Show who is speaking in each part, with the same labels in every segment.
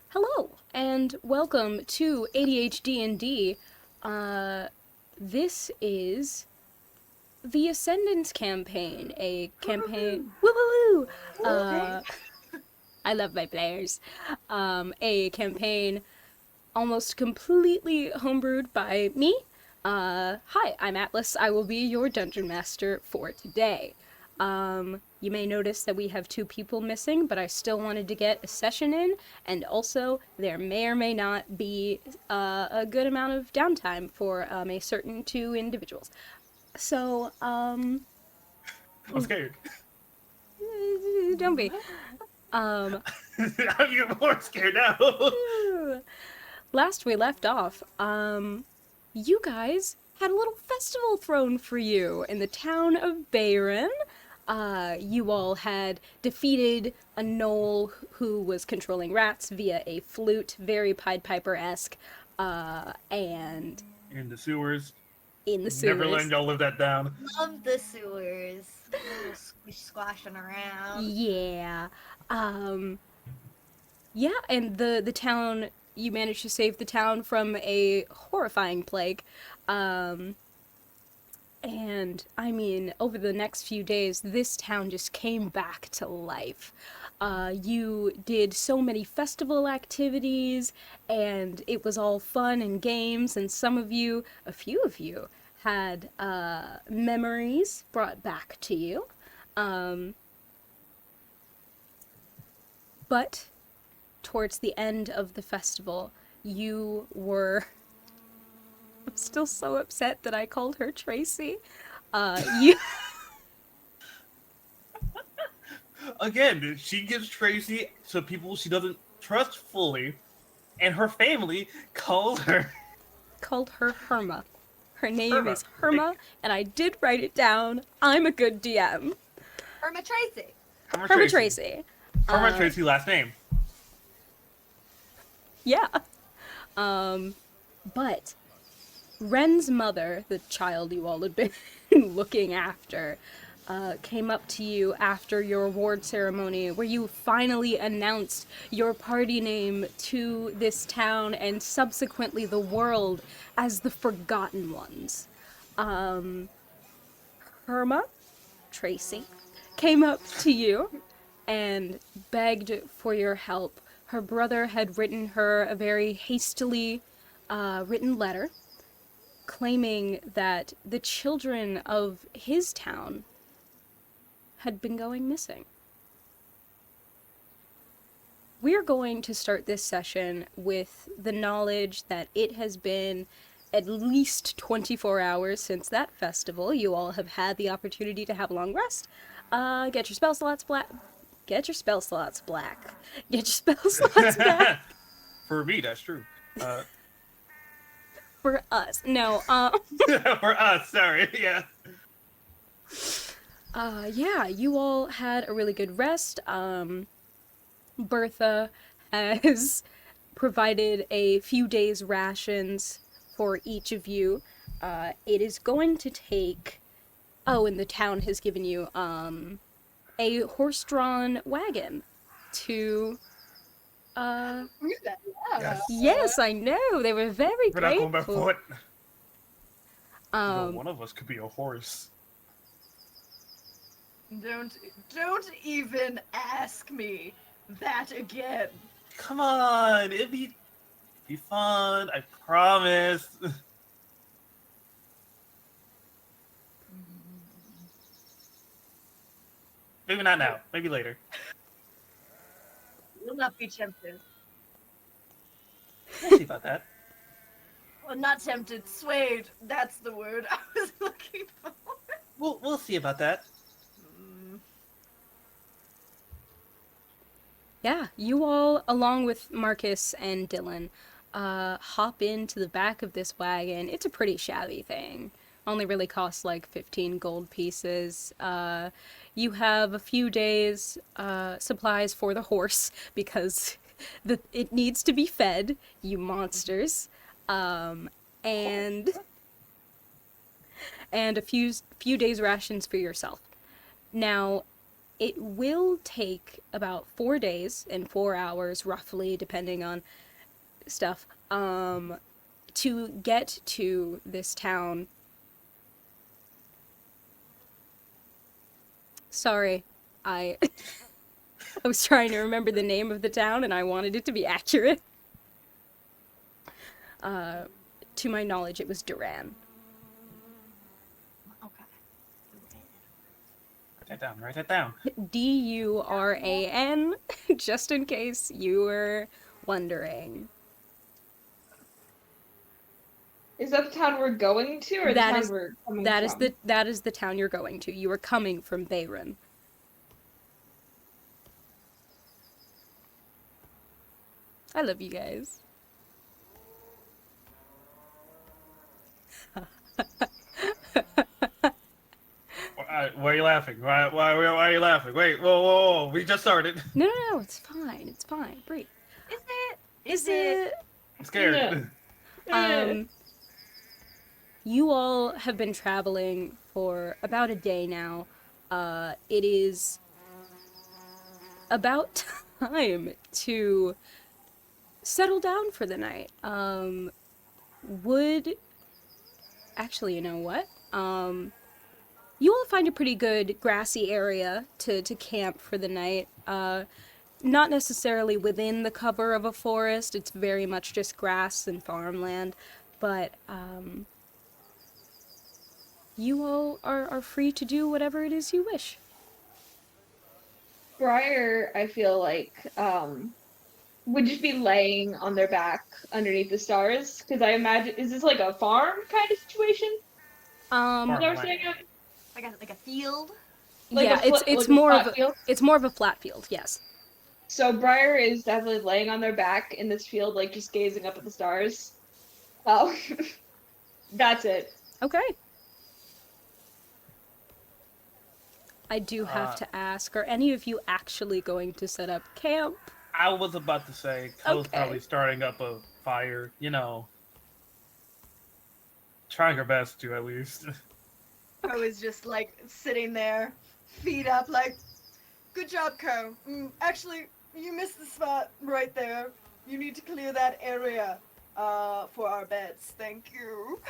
Speaker 1: Hello, and welcome to ADHD&D. This is the Ascendance campaign, a campaign. Woo woo woo! I love my players. A campaign almost completely homebrewed by me. Hi, I'm Atlas. I will be your dungeon master for today. You may notice that we have 2 people missing, but I still wanted to get a session in, and also there may or may not be a good amount of downtime for a certain 2 individuals. So,
Speaker 2: I'm scared.
Speaker 1: don't be.
Speaker 2: I'm even more scared now.
Speaker 1: Last we left off, you guys had a little festival thrown for you in the town of Bayron. You all had defeated a gnoll who was controlling rats via a flute, very Pied Piper-esque, and
Speaker 2: In the sewers.
Speaker 1: in the
Speaker 2: Never
Speaker 1: sewers.
Speaker 2: letting y'all live that down.
Speaker 3: Love the sewers. A little squish squashing around.
Speaker 1: Yeah. Yeah, and the town, you managed to save the town from a horrifying plague. And I mean, over the next few days, this town just came back to life. You did so many festival activities, and it was all fun and games, and a few of you, had memories brought back to you. But towards the end of the festival, you were... I'm still so upset that I called her Tracy. You...
Speaker 2: Again, she gives Tracy to people she doesn't trust fully, and her family calls her.
Speaker 1: called her Herma. Her name
Speaker 2: Herma.
Speaker 1: is Herma, and I did write it down. I'm a good DM.
Speaker 3: Irma Tracy.
Speaker 1: Herma Tracy.
Speaker 2: Herma Tracy, last name.
Speaker 1: Yeah. But Ren's mother, the child you all had been looking after, came up to you after your award ceremony where you finally announced your party name to this town and subsequently the world as the Forgotten Ones. Herma, Tracy, came up to you and begged for your help. Her brother had written her a very hastily written letter claiming that the children of his town had been going missing. We're going to start this session with the knowledge that it has been at least 24 hours since that festival. You all have had the opportunity to have a long rest. Get your spell slots black. Get your spell slots black. Get your spell slots back.
Speaker 2: For me, that's true.
Speaker 1: For us. No,
Speaker 2: For us, sorry, yeah.
Speaker 1: yeah, you all had a really good rest. Bertha has provided a few days' rations for each of you. It is going to take... Oh, and the town has given you, a horse-drawn wagon to...
Speaker 2: Yes.
Speaker 1: Yes, I know. They were very
Speaker 2: We're not going by
Speaker 1: grateful.
Speaker 2: foot. No, one of us could be a horse.
Speaker 3: Don't even ask me that again.
Speaker 2: Come on, it'd be fun, I promise. Maybe not now, maybe later.
Speaker 3: Will not be tempted.
Speaker 2: We'll see about that.
Speaker 3: Well, not tempted. Swayed. That's the word I was looking for.
Speaker 2: We'll see about that.
Speaker 1: Yeah, you all, along with Marcus and Dylan, hop into the back of this wagon. It's a pretty shabby thing. Only really costs like 15 gold pieces. You have a few days supplies for the horse because it needs to be fed, you monsters. And a few days rations for yourself. Now, it will take about 4 days and 4 hours, roughly, depending on stuff, to get to this town. Sorry, I I was trying to remember the name of the town and I wanted it to be accurate. To my knowledge, it was Duran.
Speaker 3: Okay.
Speaker 2: Write that down. Write that down.
Speaker 1: Duran, just in case you were wondering.
Speaker 4: Is that the town we're going to, or the
Speaker 1: That
Speaker 4: town
Speaker 1: is-
Speaker 4: we're coming
Speaker 1: That
Speaker 4: from?
Speaker 1: is the town you're going to. You are coming from Bayron. I love you guys.
Speaker 2: Why are you laughing? Why are you laughing? Wait, whoa. We just started.
Speaker 1: No, it's fine. It's fine. Breathe.
Speaker 3: Is it?
Speaker 1: Is it?
Speaker 2: I'm scared.
Speaker 1: You all have been traveling for about a day now. It is about time to settle down for the night. Actually, you know what? You all find a pretty good grassy area to camp for the night. Not necessarily within the cover of a forest. It's very much just grass and farmland. But, you all are free to do whatever it is you wish.
Speaker 4: Briar, I feel like, would just be laying on their back underneath the stars. Because I imagine, is this like a farm kind of situation? Is that what we're saying?
Speaker 3: Like a field?
Speaker 4: Like
Speaker 1: yeah,
Speaker 4: a fla-
Speaker 1: it's
Speaker 4: like a
Speaker 1: more
Speaker 4: flat
Speaker 1: of
Speaker 4: field?
Speaker 1: it's more of a flat field, yes.
Speaker 4: So Briar is definitely laying on their back in this field, like just gazing up at the stars. Oh, that's it.
Speaker 1: Okay. I do have to ask, are any of you actually going to set up camp?
Speaker 2: I was about to say, Co's
Speaker 1: Okay.
Speaker 2: probably starting up a fire, you know. Trying her best to, at least.
Speaker 3: I was just like sitting there, feet up, like, good job, Co. Actually, you missed the spot right there. You need to clear that area for our beds. Thank you.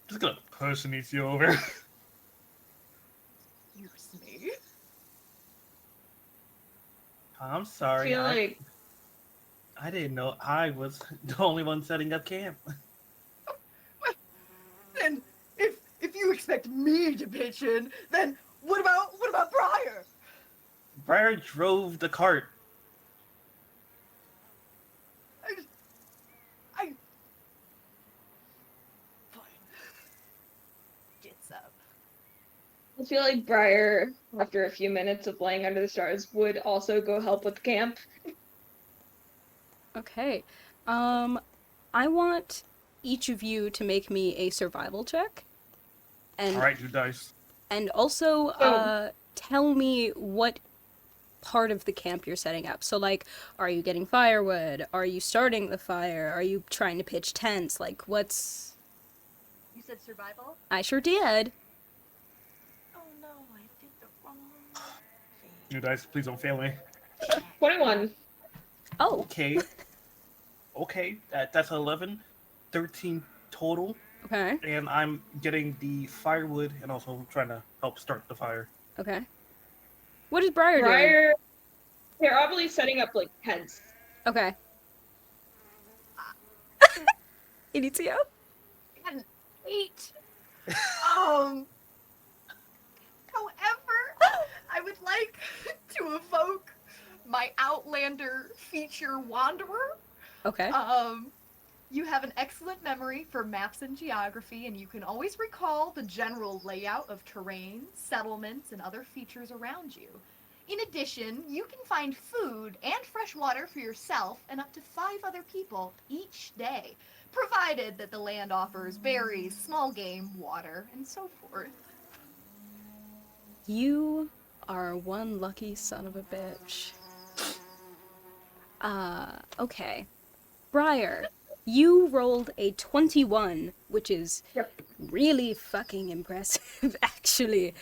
Speaker 2: Just gonna person you over.
Speaker 3: Use me.
Speaker 2: I'm
Speaker 4: I
Speaker 2: sorry.
Speaker 4: feel like
Speaker 2: I didn't know I was the only one setting up camp.
Speaker 3: Then, if you expect me to pitch in, then what about Briar?
Speaker 2: Briar drove the cart.
Speaker 3: I fine. Gets up.
Speaker 4: I feel like Briar, after a few minutes of laying under the stars, would also go help with the camp.
Speaker 1: Okay. I want each of you to make me a survival check. And
Speaker 2: Alright, you dice.
Speaker 1: and also tell me what part of the camp you're setting up. So like, are you getting firewood? Are you starting the fire? Are you trying to pitch tents? Like what's
Speaker 3: You said survival?
Speaker 1: I sure did.
Speaker 3: Oh no, I did the wrong thing.
Speaker 2: You dice, please don't fail me.
Speaker 4: 21.
Speaker 1: Oh,
Speaker 2: Okay. Okay, that's 11. 13 total.
Speaker 1: okay.
Speaker 2: And I'm getting the firewood and also trying to help start the fire.
Speaker 1: Okay. What is Briar doing?
Speaker 4: Briar, they're probably setting up like tents.
Speaker 1: Okay. Inizio?
Speaker 3: Got an 8. However, I would like to evoke my Outlander feature Wanderer.
Speaker 1: Okay.
Speaker 3: You have an excellent memory for maps and geography, and you can always recall the general layout of terrain, settlements, and other features around you. In addition, you can find food and fresh water for yourself and up to 5 other people each day, provided that the land offers berries, small game, water, and so forth.
Speaker 1: You are one lucky son of a bitch. Okay. Briar, you rolled a 21, which is really fucking impressive, actually.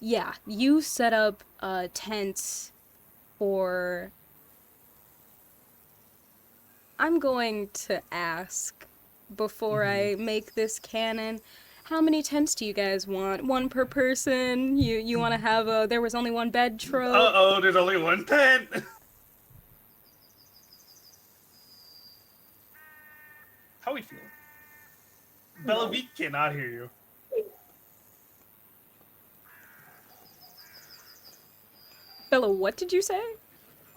Speaker 1: Yeah, you set up tents for... I'm going to ask, before I make this canon, how many tents do you guys want? One per person? You want to have a there was only one bed trope?
Speaker 2: Uh-oh, there's only one tent! How we feeling? Bella, we cannot hear you.
Speaker 1: Bella, what did you say?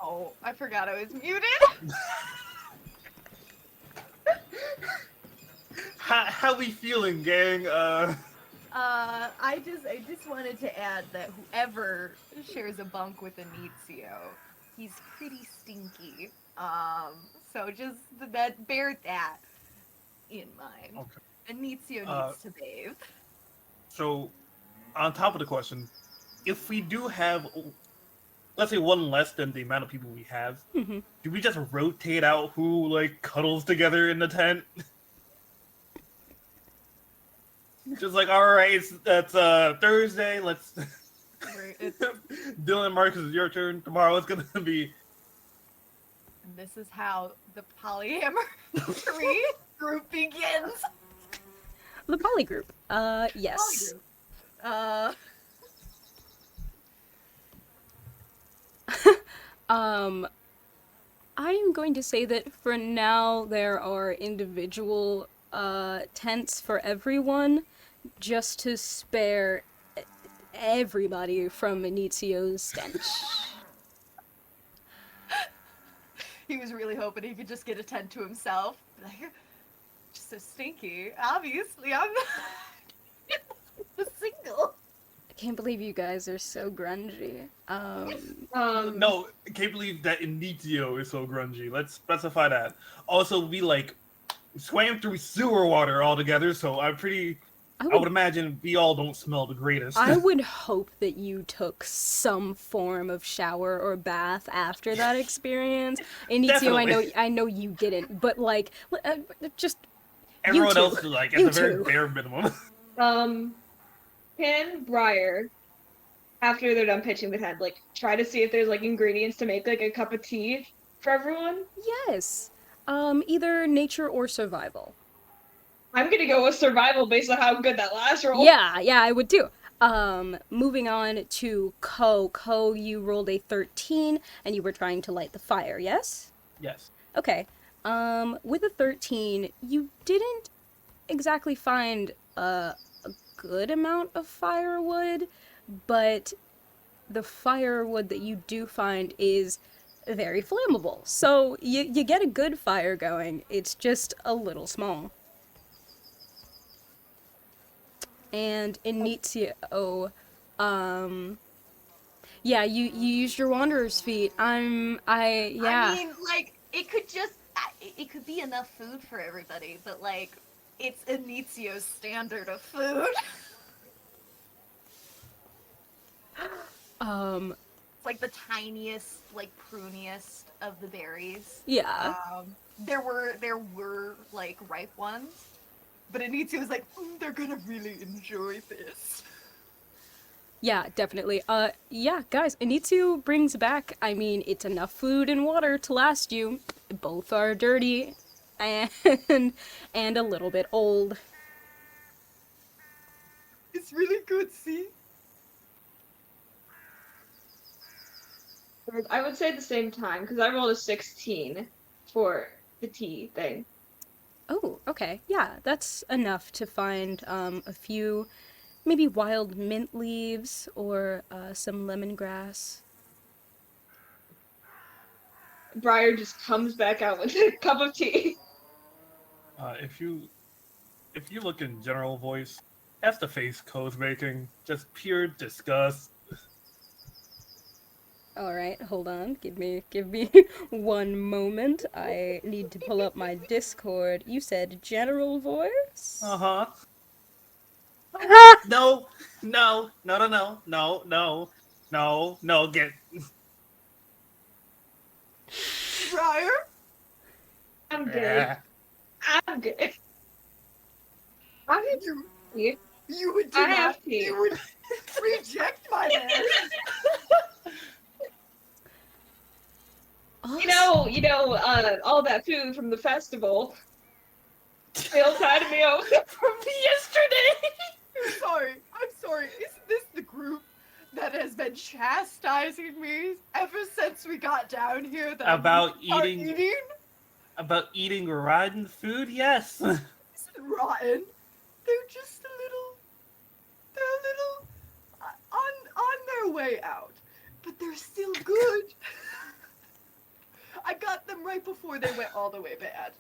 Speaker 3: Oh, I forgot I was muted.
Speaker 2: How we feeling, gang?
Speaker 3: I just wanted to add that whoever shares a bunk with Anizio, he's pretty stinky. So just bear that in mind.
Speaker 2: Okay.
Speaker 3: Anizio needs to bathe.
Speaker 2: So, on top of the question, if we do have, let's say, one less than the amount of people we have, do we just rotate out who, like, cuddles together in the tent? Just like, alright, that's Thursday, let's... Dylan, Marcus, it's your turn. Tomorrow it's gonna be...
Speaker 3: And this is how the polyamory group begins.
Speaker 1: The poly group. Yes.
Speaker 3: Polygroup.
Speaker 1: I am going to say that for now there are individual tents for everyone, just to spare everybody from Inizio's stench.
Speaker 3: He was really hoping he could just get a tent to himself. Like, just so stinky. Obviously, I'm single.
Speaker 1: I can't believe you guys are so grungy.
Speaker 2: No, I can't believe that Inizio is so grungy. Let's specify that. Also, we, like, swam through sewer water all together, so I would imagine we all don't smell the greatest.
Speaker 1: I would hope that you took some form of shower or bath after that experience. Inizio, I know you didn't, but like, just
Speaker 2: everyone else is like at the very bare minimum.
Speaker 4: Can Briar, after they're done pitching the tent, like try to see if there's like ingredients to make like a cup of tea for everyone?
Speaker 1: Yes. Either nature or survival.
Speaker 4: I'm gonna go with survival based on how good that last roll.
Speaker 1: Yeah, I would too. Moving on to Ko. Ko, you rolled a 13, and you were trying to light the fire, yes?
Speaker 2: Yes.
Speaker 1: Okay. With a 13, you didn't exactly find a good amount of firewood, but the firewood that you do find is very flammable. So you get a good fire going. It's just a little small. And Inizio, yeah, you used your Wanderer's Feet.
Speaker 3: I mean, like, it could be enough food for everybody, but, like, it's Inizio's standard of food. It's like the tiniest, like, pruniest of the berries.
Speaker 1: Yeah.
Speaker 3: There were, like, ripe ones. But Anizio was like, they're gonna really enjoy this.
Speaker 1: Yeah, definitely. Yeah, guys, Inizio brings back, I mean, it's enough food and water to last you. Both are dirty and a little bit old.
Speaker 3: It's really good, see?
Speaker 4: I would say at the same time, because I rolled a 16 for the tea thing.
Speaker 1: Oh, okay. Yeah, that's enough to find a few, maybe wild mint leaves or some lemongrass.
Speaker 4: Briar just comes back out with a cup of tea.
Speaker 2: If you look in general voice, that's the face Ko's making. Just pure disgust.
Speaker 1: All right, hold on. Give me one moment. I need to pull up my Discord. You said general voice?
Speaker 2: Uh-huh. No, get...
Speaker 3: Briar?
Speaker 4: I'm good.
Speaker 2: Yeah.
Speaker 4: I'm good. I have tea.
Speaker 3: You would do
Speaker 4: I
Speaker 3: not.
Speaker 4: have tea.
Speaker 3: You would Reject my man.
Speaker 4: All that food from the festival. Still tied me up from yesterday.
Speaker 3: I'm sorry. Isn't this the group that has been chastising me ever since we got down here? That
Speaker 2: About
Speaker 3: eating?
Speaker 2: About eating rotten food? Yes.
Speaker 3: Isn't rotten. They're just they're a little on their way out, but they're still good. I got them right before they went all the way bad.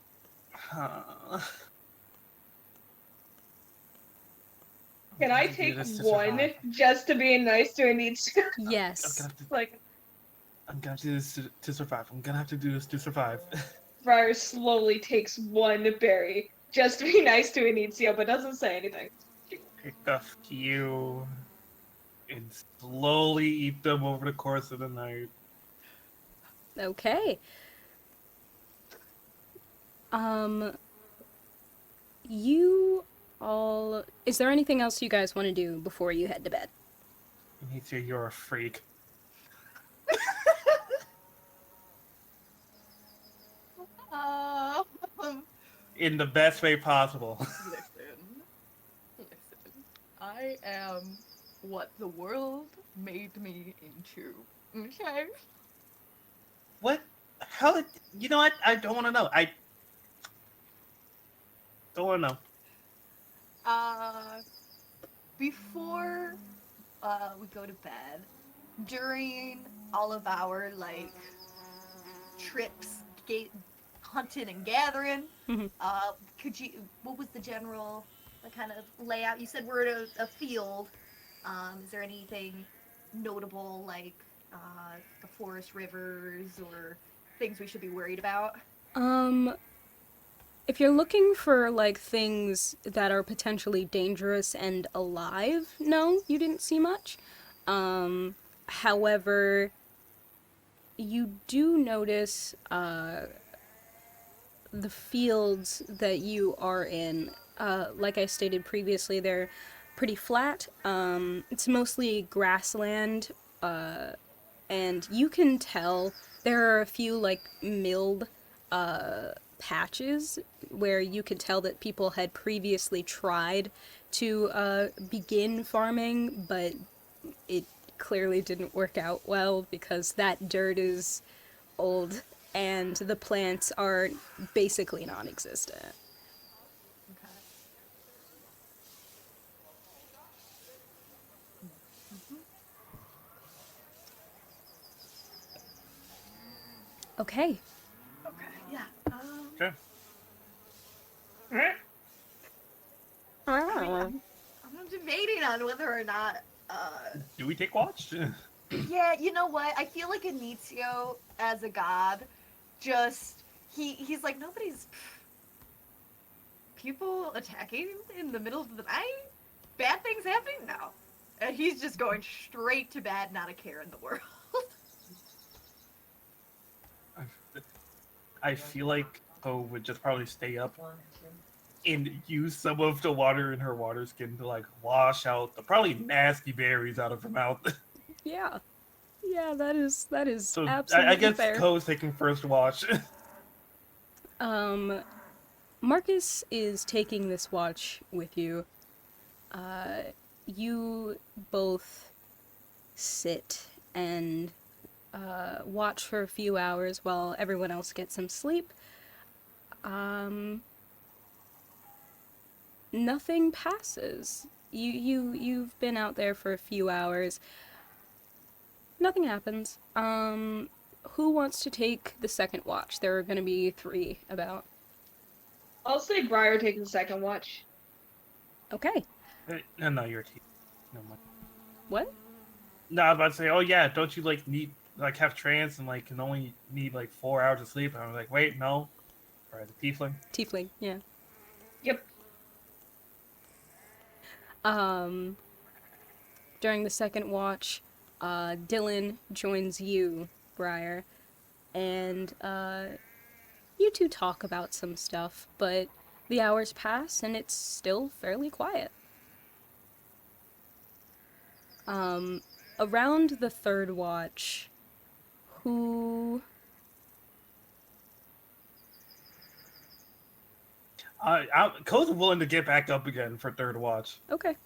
Speaker 4: Can I take one just to be nice to a need to?
Speaker 1: Yes.
Speaker 2: I'm gonna have to do this to survive. I'm gonna have to do this to survive.
Speaker 4: Briar slowly takes one berry just to be nice to Inicio, but doesn't say anything.
Speaker 2: Pick a few and slowly eat them over the course of the night.
Speaker 1: Okay. You all... Is there anything else you guys want to do before you head to bed?
Speaker 2: Inicio, you're a freak. In the best way possible.
Speaker 3: Listen. I am what the world made me into. Okay?
Speaker 2: What? How? You know what? I don't want to know. I don't want to know.
Speaker 3: Before we go to bed, during all of our trips, hunting and gathering, what was the general kind of layout? You said we're at a field. Is there anything notable like the forest, rivers, or things we should be worried about?
Speaker 1: If you're looking for, things that are potentially dangerous and alive, no, you didn't see much. However, you do notice, the fields that you are in. Like I stated previously, they're pretty flat. It's mostly grassland, and you can tell there are a few, milled, patches where you could tell that people had previously tried to begin farming, but it clearly didn't work out well because that dirt is old and the plants are basically non-existent. Okay.
Speaker 3: Okay, yeah.
Speaker 2: Okay.
Speaker 3: I'm debating on whether or not.
Speaker 2: Do we take watch?
Speaker 3: Yeah, you know what? I feel like Inicio, as a god, he's like, nobody's. People attacking in the middle of the night? Bad things happening? No. And he's just going straight to bed, not a care in the world.
Speaker 2: I feel like Poe would just probably stay up and use some of the water in her water skin to wash out the probably nasty berries out of her mouth.
Speaker 1: Yeah. Yeah, that is
Speaker 2: So
Speaker 1: absolutely
Speaker 2: I guess
Speaker 1: fair.
Speaker 2: Poe's taking first watch.
Speaker 1: Marcus is taking this watch with you. You both sit and watch for a few hours while everyone else gets some sleep. Nothing passes. You've been out there for a few hours. Nothing happens. Who wants to take the second watch? There are going to be 3 about.
Speaker 4: I'll say Briar takes the second watch.
Speaker 1: Okay.
Speaker 2: No, you're a team. No,
Speaker 1: What?
Speaker 2: No, I was about to say, oh yeah, don't you need have trance and can only need 4 hours of sleep? And I was like, wait, no. Right, the tiefling.
Speaker 1: Tiefling, yeah.
Speaker 4: Yep.
Speaker 1: During the second watch, Dylan joins you, Briar, and you two talk about some stuff, but the hours pass and it's still fairly quiet. Around the third watch, who...
Speaker 2: Cole's willing to get back up again for third watch.
Speaker 1: Okay.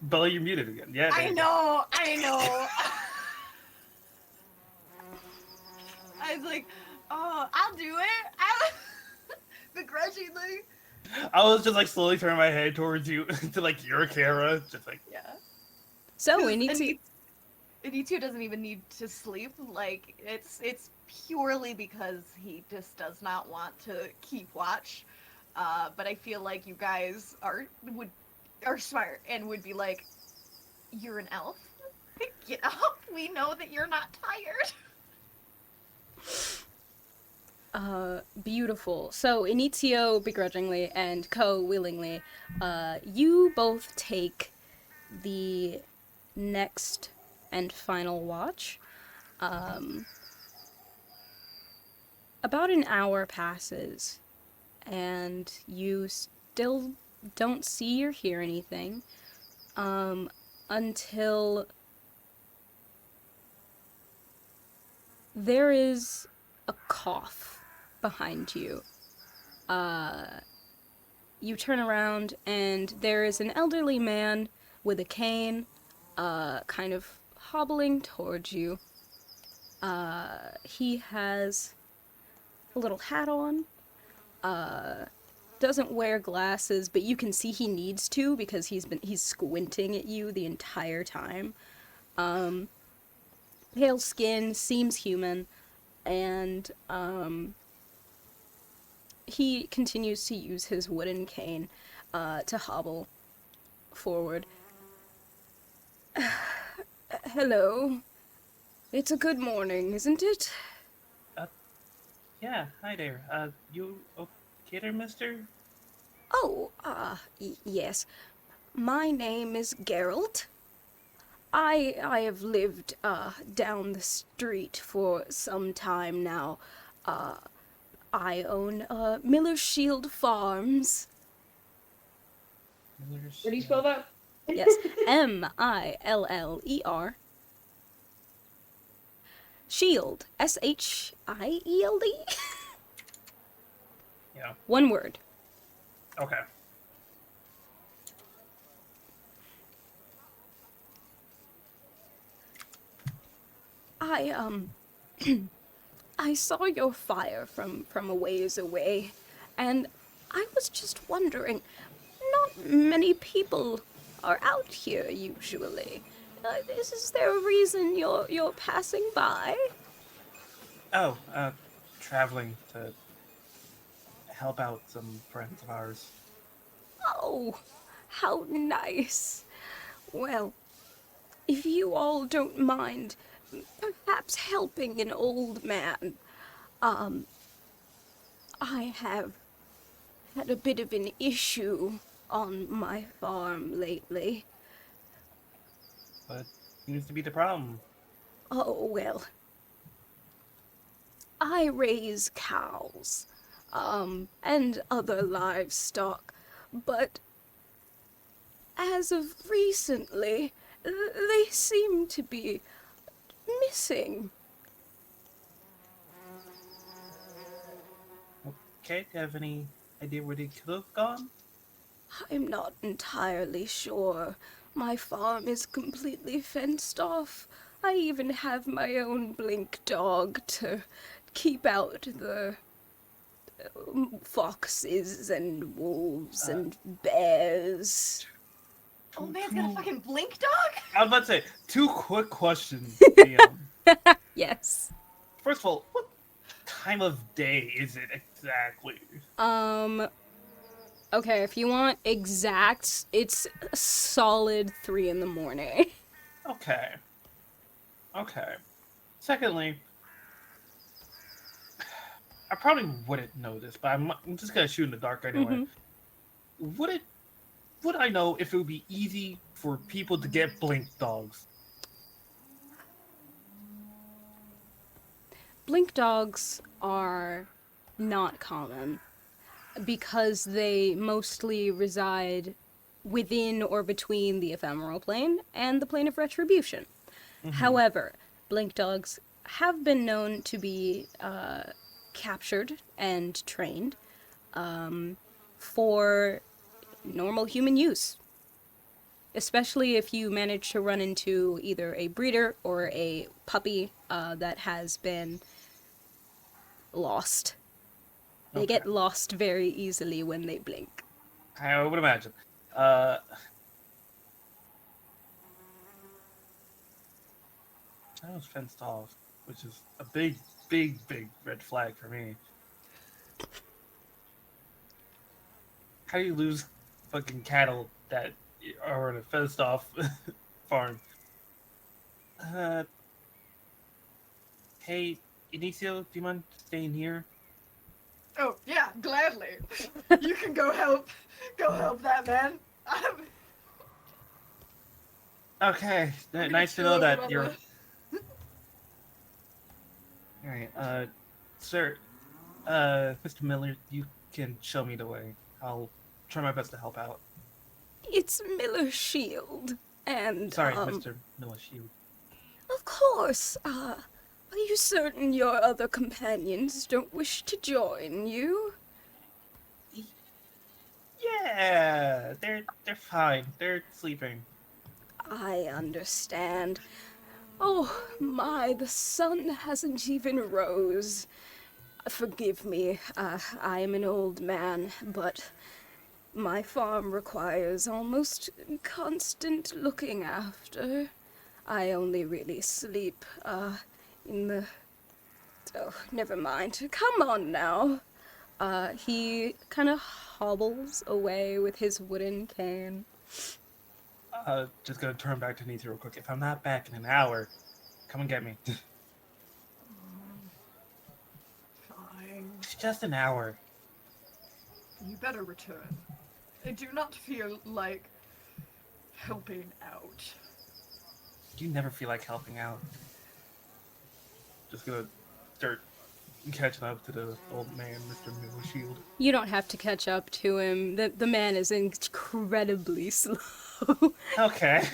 Speaker 2: Bella, you're muted again. Yeah.
Speaker 3: I know. I was like, oh, I'll do it. Begrudgingly.
Speaker 2: I was just like slowly turning my head towards you to like your camera, just like
Speaker 3: Yeah.
Speaker 1: So we need to...
Speaker 3: Anitio doesn't even need to sleep. Like it's purely because he just does not want to keep watch. But I feel like you guys are smart and would be like, you're an elf. Get up. We know that you're not tired.
Speaker 1: Beautiful. So, Initio begrudgingly and Ko willingly, you both take the next and final watch. About an hour passes, and you still don't see or hear anything, until there is a cough behind you. You turn around and there is an elderly man with a cane, kind of hobbling towards you. He has a little hat on, doesn't wear glasses, but you can see he needs to because he's squinting at you the entire time. Pale skin, seems human, and he continues to use his wooden cane to hobble forward. Hello. It's a good morning, isn't it?
Speaker 2: yeah, hi there. You okay there, mister?
Speaker 1: Oh, yes. My name is Geralt. I have lived down the street for some time now. I own Miller Shield Farms.
Speaker 4: How do you spell that?
Speaker 1: Yes, Miller. Shield, Shield.
Speaker 2: Yeah.
Speaker 1: One word.
Speaker 2: Okay.
Speaker 1: I saw your fire from a ways away, and I was just wondering, not many people are out here usually. Is there a reason you're passing by?
Speaker 2: Oh, traveling to help out some friends of ours.
Speaker 1: Oh, how nice. Well, if you all don't mind, perhaps helping an old man. I have had a bit of an issue on my farm lately.
Speaker 2: What seems to be the problem?
Speaker 1: Oh, well. I raise cows, and other livestock, but as of recently, they seem to be missing.
Speaker 2: Okay, do you have any idea where they could have gone?
Speaker 1: I'm not entirely sure. My farm is completely fenced off. I even have my own blink dog to keep out the foxes and wolves and bears.
Speaker 3: Oh man's got a fucking blink dog?
Speaker 2: I was about to say, 2 quick questions, DM.
Speaker 1: Yes.
Speaker 2: First of all, what time of day is it exactly?
Speaker 1: Okay, if you want exact, it's a solid 3 in the morning.
Speaker 2: Okay. Secondly, I probably wouldn't know this, but I'm just gonna shoot in the dark anyway. Would I know if it would be easy for people to get blink dogs?
Speaker 1: Blink dogs are not common because they mostly reside within or between the ephemeral plane and the plane of retribution. However, blink dogs have been known to be captured and trained for normal human use. Especially if you manage to run into either a breeder or a puppy that has been lost. They get lost very easily when they blink.
Speaker 2: I would imagine. I was fenced off, which is a big red flag for me. How do you lose fucking cattle that are in a fenced off farm? Hey, Inicio, do you mind staying here?
Speaker 3: Oh, yeah, gladly. You can go help that man.
Speaker 2: Okay, nice to know that you're... Alright, sir, Mr. Miller, you can show me the way. I'll try my best to help out.
Speaker 1: It's Miller Shield, and,
Speaker 2: Sorry, Mr. Miller Shield.
Speaker 1: Of course, are you certain your other companions don't wish to join you?
Speaker 2: Yeah, they're fine. They're sleeping.
Speaker 1: I understand. Oh my, the sun hasn't even rose. Forgive me, I am an old man, but my farm requires almost constant looking after. I only really sleep, in the... Oh, never mind. Come on now. He kind of hobbles away with his wooden cane.
Speaker 2: Just gonna turn back to Nita real quick. If I'm not back in an hour, come and get me.
Speaker 3: Fine.
Speaker 2: It's just an hour.
Speaker 3: You better return. I do not feel like helping out.
Speaker 2: You never feel like helping out. Just gonna start catching up to the old man, Mr. Miller Shield.
Speaker 1: You don't have to catch up to him. The man is incredibly slow.
Speaker 2: Okay.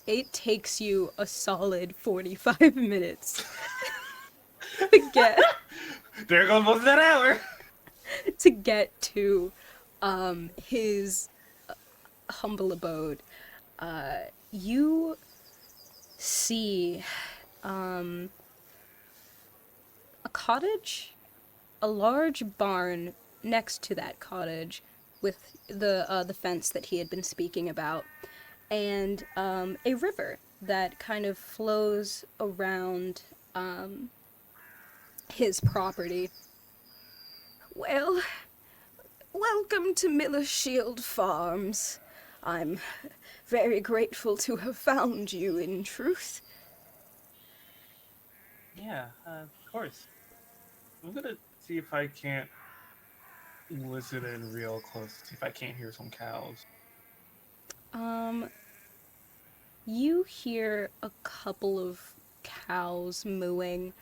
Speaker 1: It takes you a solid 45 minutes to get
Speaker 2: There goes most of that hour.
Speaker 1: to get to his humble abode. You see a cottage, a large barn next to that cottage with the fence that he had been speaking about, and a river that kind of flows around his property. Well, welcome to Miller Shield Farms. I'm very grateful to have found you, in truth.
Speaker 2: Yeah, of course. I'm gonna see if I can't listen in real close, see if I can't hear some cows.
Speaker 1: You hear a couple of cows mooing,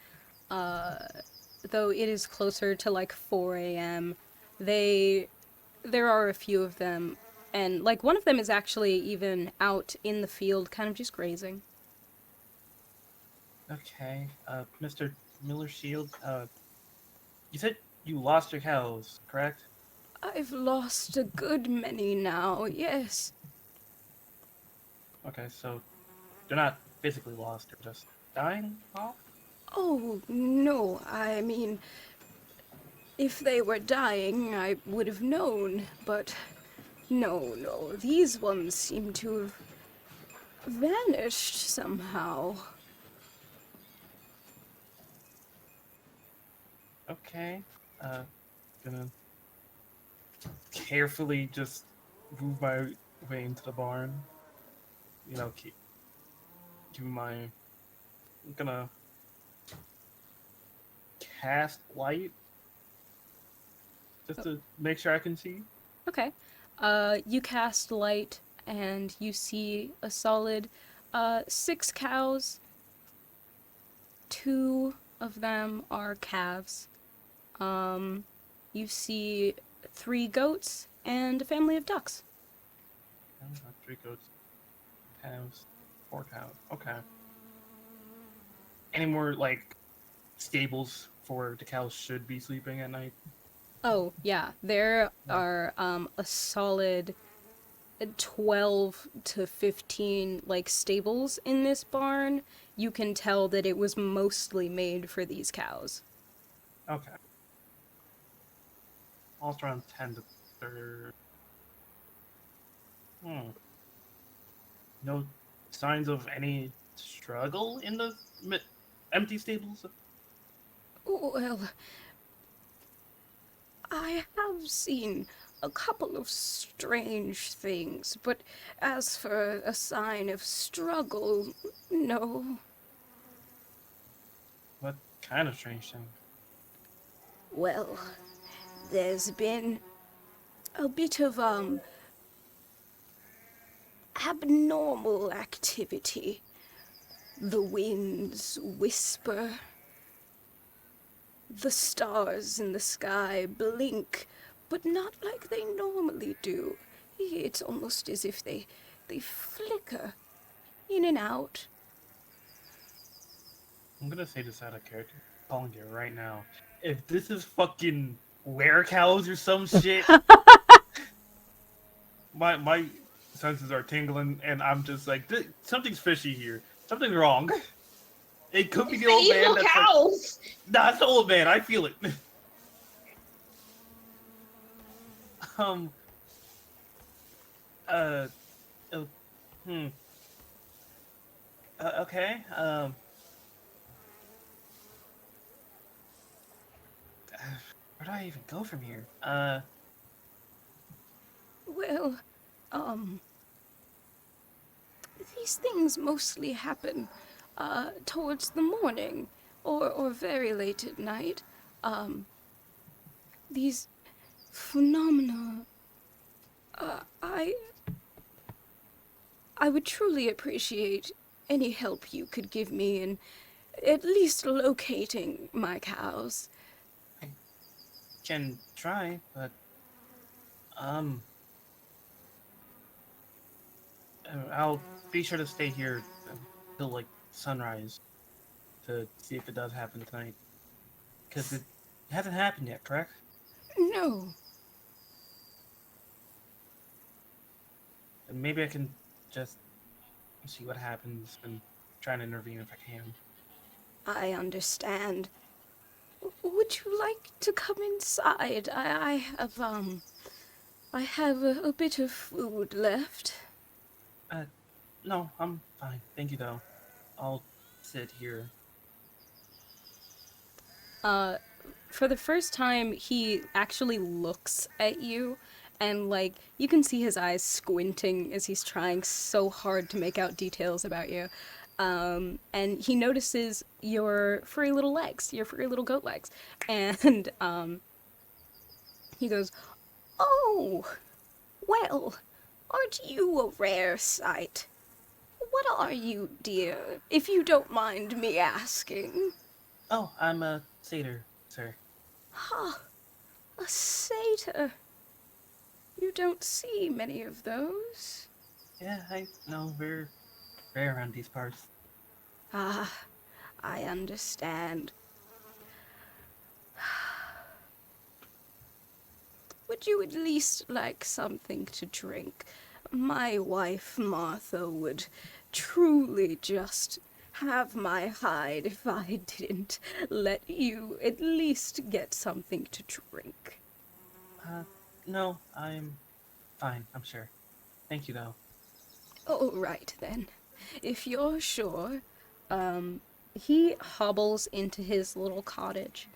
Speaker 1: though it is closer to like 4 a.m. There are a few of them, and like one of them is actually even out in the field, kind of just grazing.
Speaker 2: Okay, Mr. Miller Shield, you said you lost your cows, correct?
Speaker 1: I've lost a good many now, yes.
Speaker 2: Okay, so they're not physically lost, they're just dying off?
Speaker 1: Oh, no, I mean, if they were dying, I would have known, but no, these ones seem to have vanished somehow.
Speaker 2: Okay, gonna carefully just move my way into the barn. You know, keep I'm gonna cast light just to make sure I can see.
Speaker 1: Okay. You cast light, and you see a solid 6 cows. 2 of them are calves. You see 3 goats and a family of ducks.
Speaker 2: 3 goats, cows, 4 cows. Okay. Any more, like, stables for the cows should be sleeping at night?
Speaker 1: Oh, yeah. There are a solid 12 to 15 like stables in this barn. You can tell that it was mostly made for these cows.
Speaker 2: Okay. Also around 10 to 30. No signs of any struggle in the empty stables?
Speaker 1: Well, I have seen a couple of strange things, but as for a sign of struggle, no.
Speaker 2: What kind of strange thing?
Speaker 1: Well, there's been a bit of, abnormal activity. The winds whisper. The stars in the sky blink, but not like they normally do. It's almost as if they flicker in and out.
Speaker 2: I'm gonna say this out of character. Calling it right now. If this is fucking were cows or some shit, my senses are tingling, and I'm just like, something's fishy here. Something's wrong. It could be the old man. That's
Speaker 4: cows.
Speaker 2: Like, nah, it's the old man. I feel it. um. Uh. Oh, okay. Where do I even go from here?
Speaker 1: Well, these things mostly happen, towards the morning, or very late at night. These phenomena, I would truly appreciate any help you could give me in at least locating my cows.
Speaker 2: I can try, but I'll be sure to stay here until like sunrise to see if it does happen tonight. Because it hasn't happened yet, correct?
Speaker 1: No.
Speaker 2: And maybe I can just see what happens and try and intervene if I can.
Speaker 1: I understand. Would you like to come inside? I have a bit of food left.
Speaker 2: No, I'm fine. Thank you, though. I'll sit here.
Speaker 1: For the first time, he actually looks at you, and, like, you can see his eyes squinting as he's trying so hard to make out details about you. And he notices your furry little legs, your furry little goat legs. And, he goes, "Oh, well, aren't you a rare sight? What are you, dear, if you don't mind me asking?"
Speaker 2: Oh, I'm a satyr, sir.
Speaker 1: Huh, a satyr. You don't see many of those.
Speaker 2: Yeah, I know. We're rare around these parts.
Speaker 1: Ah, I understand. Would you at least like something to drink? My wife, Martha, would truly just have my hide if I didn't let you at least get something to drink.
Speaker 2: No, I'm fine, I'm sure. Thank you, though.
Speaker 1: All right, then. If you're sure. He hobbles into his little cottage,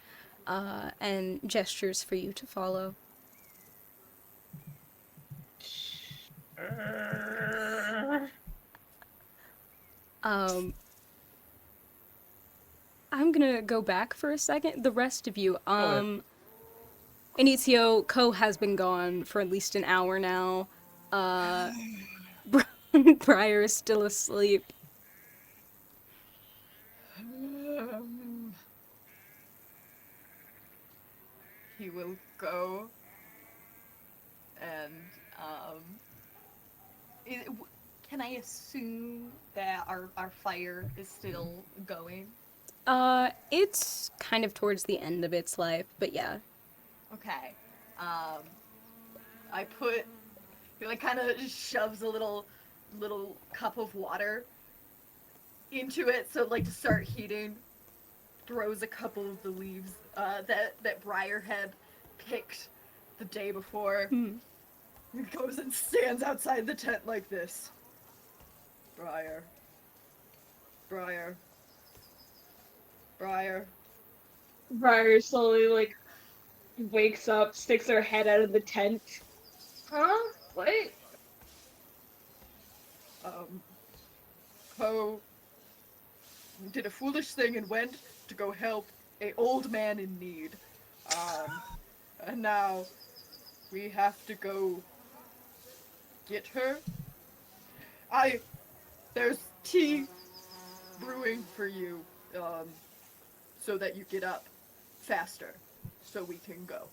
Speaker 1: and gestures for you to follow. I'm gonna go back for a second. The rest of you, Inicio, Ko has been gone for at least an hour now. Briar is still asleep.
Speaker 3: He will go and it, can I assume that our fire is still going?
Speaker 1: It's kind of towards the end of its life, but yeah.
Speaker 3: Okay. I put, he like kind of shoves a little cup of water into it, so like to start heating. Throws a couple of the leaves that Briar had picked the day before. He goes and stands outside the tent like this. Briar. Briar. Briar.
Speaker 4: Briar slowly, like, wakes up, sticks her head out of the tent. Huh? What?
Speaker 3: Poe did a foolish thing and went to go help a old man in need. And now we have to go get her. There's tea brewing for you, so that you get up faster, so we can go.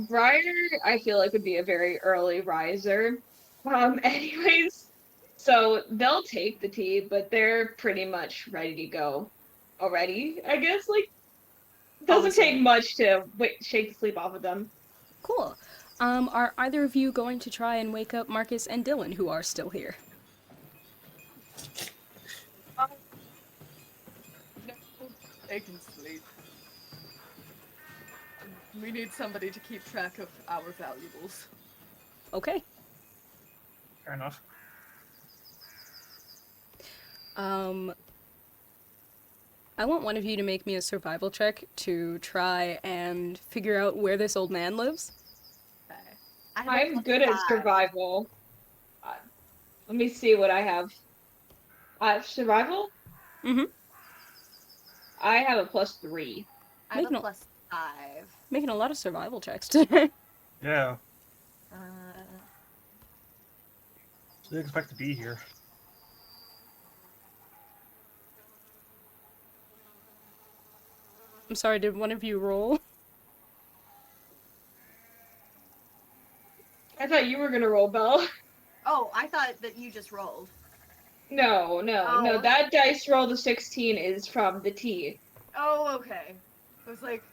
Speaker 4: Briar, I feel like would be a very early riser. Anyways, so they'll take the tea, but they're pretty much ready to go already, I guess. Like, doesn't take much to shake the sleep off of them.
Speaker 1: Cool. Are either of you going to try and wake up Marcus and Dylan, who are still here?
Speaker 3: No, they can sleep. We need somebody to keep track of our valuables.
Speaker 1: Okay.
Speaker 2: Fair enough.
Speaker 1: I want one of you to make me a survival check to try and figure out where this old man lives.
Speaker 3: Okay.
Speaker 4: I'm good at survival. Let me see what I have. Survival?
Speaker 1: Mm-hmm.
Speaker 4: I have a +3.
Speaker 3: I have a +5.
Speaker 1: Making a lot of survival checks today.
Speaker 2: Yeah. So they expect to be here.
Speaker 1: I'm sorry, did one of you roll?
Speaker 4: I thought you were gonna roll, Belle.
Speaker 3: Oh, I thought that you just rolled.
Speaker 4: No. That dice roll, the 16, is from the tea.
Speaker 3: Oh, okay. I was like,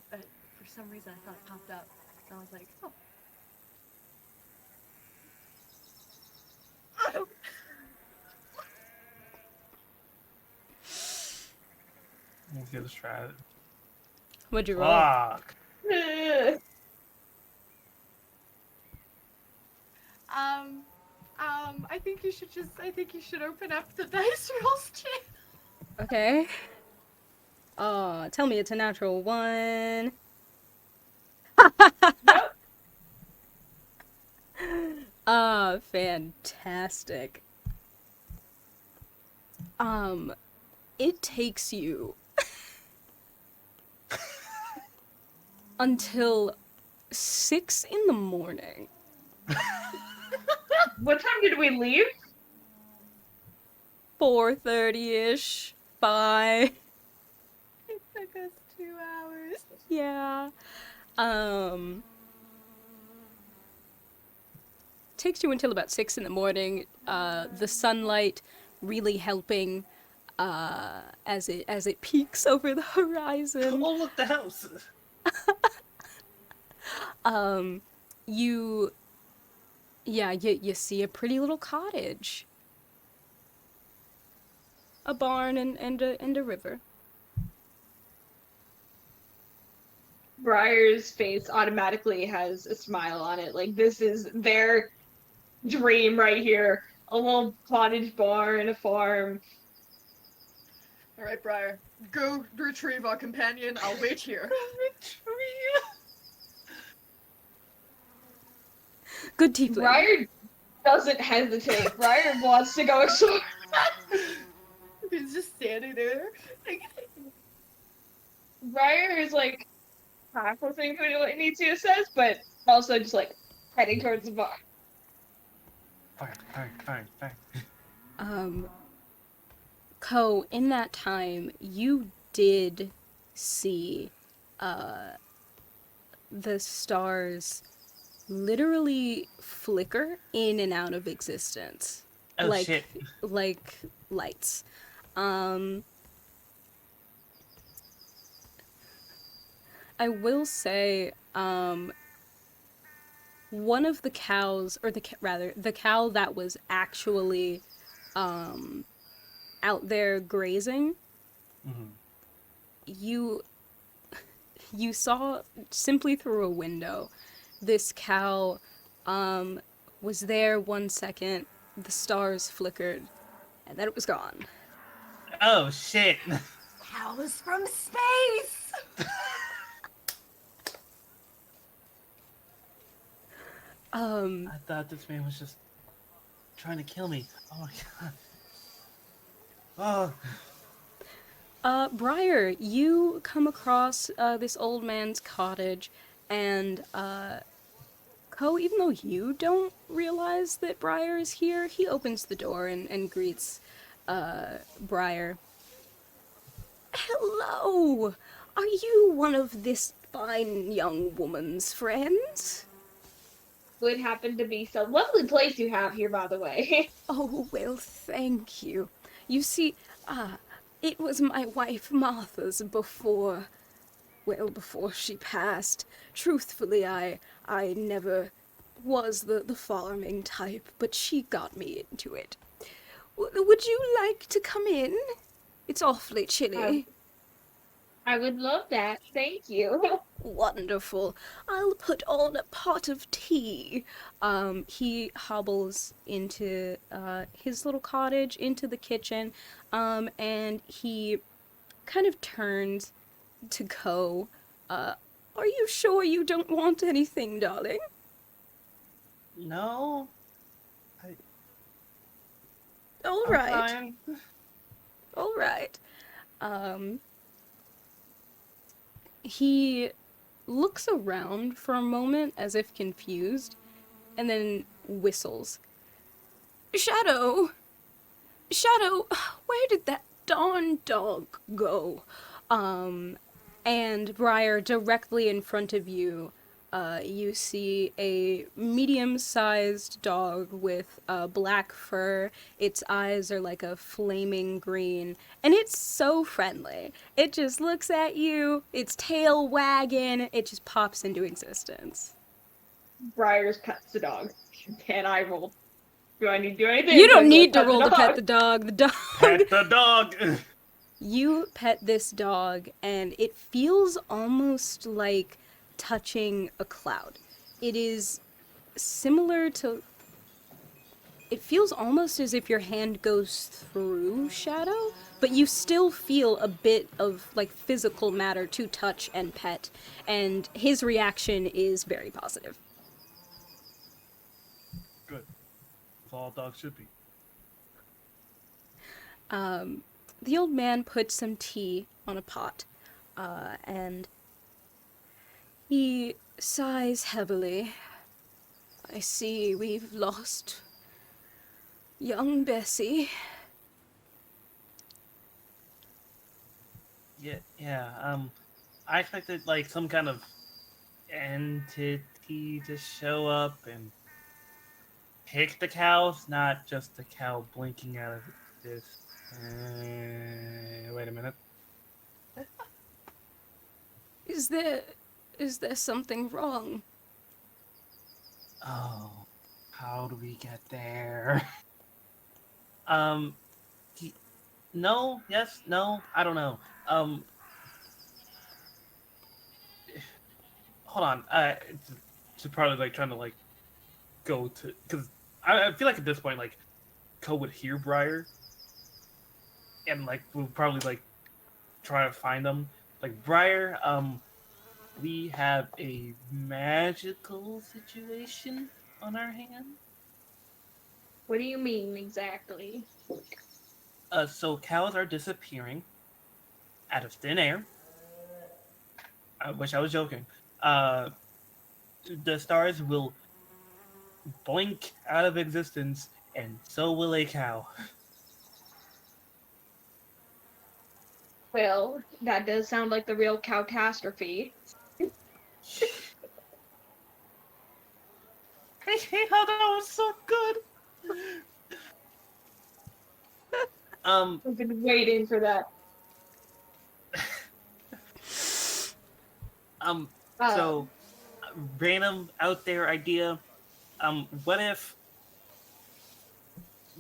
Speaker 3: for some reason I thought it popped up. And I was like, oh.
Speaker 2: Let's get this strat.
Speaker 1: What'd you roll?
Speaker 2: Fuck.
Speaker 3: I think you should open up the dice rolls too.
Speaker 1: Okay. Tell me it's a natural 1.
Speaker 4: Nope.
Speaker 1: Fantastic. It takes you until 6 in the morning.
Speaker 4: What time did we leave?
Speaker 1: 4:30-ish, 5.
Speaker 3: It took us 2 hours.
Speaker 1: Yeah. Takes you until about 6 in the morning. The sunlight really helping as it peeks over the horizon.
Speaker 2: Oh, look, the house.
Speaker 1: You see a pretty little cottage. A barn and a river.
Speaker 4: Briar's face automatically has a smile on it. Like, this is their dream right here. A little cottage barn, a farm.
Speaker 3: All right, Briar, go retrieve our companion. I'll wait here.
Speaker 1: Good tiefling.
Speaker 4: Briar doesn't hesitate. Briar wants to go explore.
Speaker 3: He's just standing there.
Speaker 4: Briar is like half listening to what Nitsia says, but also just like heading towards the bar.
Speaker 2: Fine.
Speaker 1: Ko, in that time, you did see, the stars literally flicker in and out of existence.
Speaker 2: Oh shit.
Speaker 1: Like lights. I will say, one of the cows, or the cow that was actually out there grazing,
Speaker 2: Mm-hmm.
Speaker 1: you saw simply through a window. This cow was there 1 second, the stars flickered, and then it was gone.
Speaker 2: Oh shit.
Speaker 3: Cows from space!
Speaker 2: I thought this man was just trying to kill me. Oh my god. Oh.
Speaker 1: Briar, you come across this old man's cottage, and Ko, even though you don't realize that Briar is here, he opens the door and greets Briar. Hello! Are you one of this fine young woman's friends?
Speaker 4: Would happen to be some lovely place you have here, by the way.
Speaker 1: Oh, well, thank you. You see, it was my wife Martha's before she passed. Truthfully, I never was the farming type, but she got me into it. Would you like to come in? It's awfully chilly.
Speaker 4: I would love that. Thank you.
Speaker 1: Wonderful. I'll put on a pot of tea. He hobbles into his little cottage, into the kitchen, and he kind of turns to Ko. Are you sure you don't want anything, darling?
Speaker 2: No.
Speaker 1: All
Speaker 2: I'm
Speaker 1: right.
Speaker 2: fine.
Speaker 1: All right. He looks around for a moment as if confused, and then whistles. Shadow! Shadow, where did that darn dog go? And Briar, directly in front of you, you see a medium-sized dog with black fur. Its eyes are like a flaming green, and it's so friendly. It just looks at you, its tail wagging, it just pops into existence.
Speaker 4: Briar's pets the dog. Can I roll? Do I need to do anything?
Speaker 1: You don't
Speaker 4: Do I
Speaker 1: need to
Speaker 4: pet the
Speaker 1: roll to
Speaker 4: dog?
Speaker 1: pet the dog. The dog.
Speaker 2: Pet the dog.
Speaker 1: You pet this dog, and it feels almost like touching a cloud. It is similar to... It feels almost as if your hand goes through Shadow, but you still feel a bit of, like, physical matter to touch and pet, and his reaction is very positive.
Speaker 2: Good. That's all dogs should be.
Speaker 1: The old man puts some tea on a pot, and he sighs heavily. I see we've lost young Bessie.
Speaker 2: Yeah. I expected like some kind of entity to show up and pick the cows, not just the cow blinking out of this. Wait a minute.
Speaker 1: Is there something wrong?
Speaker 2: Oh, how do we get there? No, yes, no, I don't know. Hold on. To probably like trying to like go to, because I feel like at this point like Ko would hear Briar and like we'll probably like try to find them. Like Briar, we have a magical situation on our hands.
Speaker 4: What do you mean exactly?
Speaker 2: So cows are disappearing out of thin air. I wish I was joking. The stars will blink out of existence, and so will a cow.
Speaker 4: Well, that does sound like the real catastrophe.
Speaker 2: I hate how that was so good.
Speaker 4: I've been waiting for that.
Speaker 2: So random out there idea. What if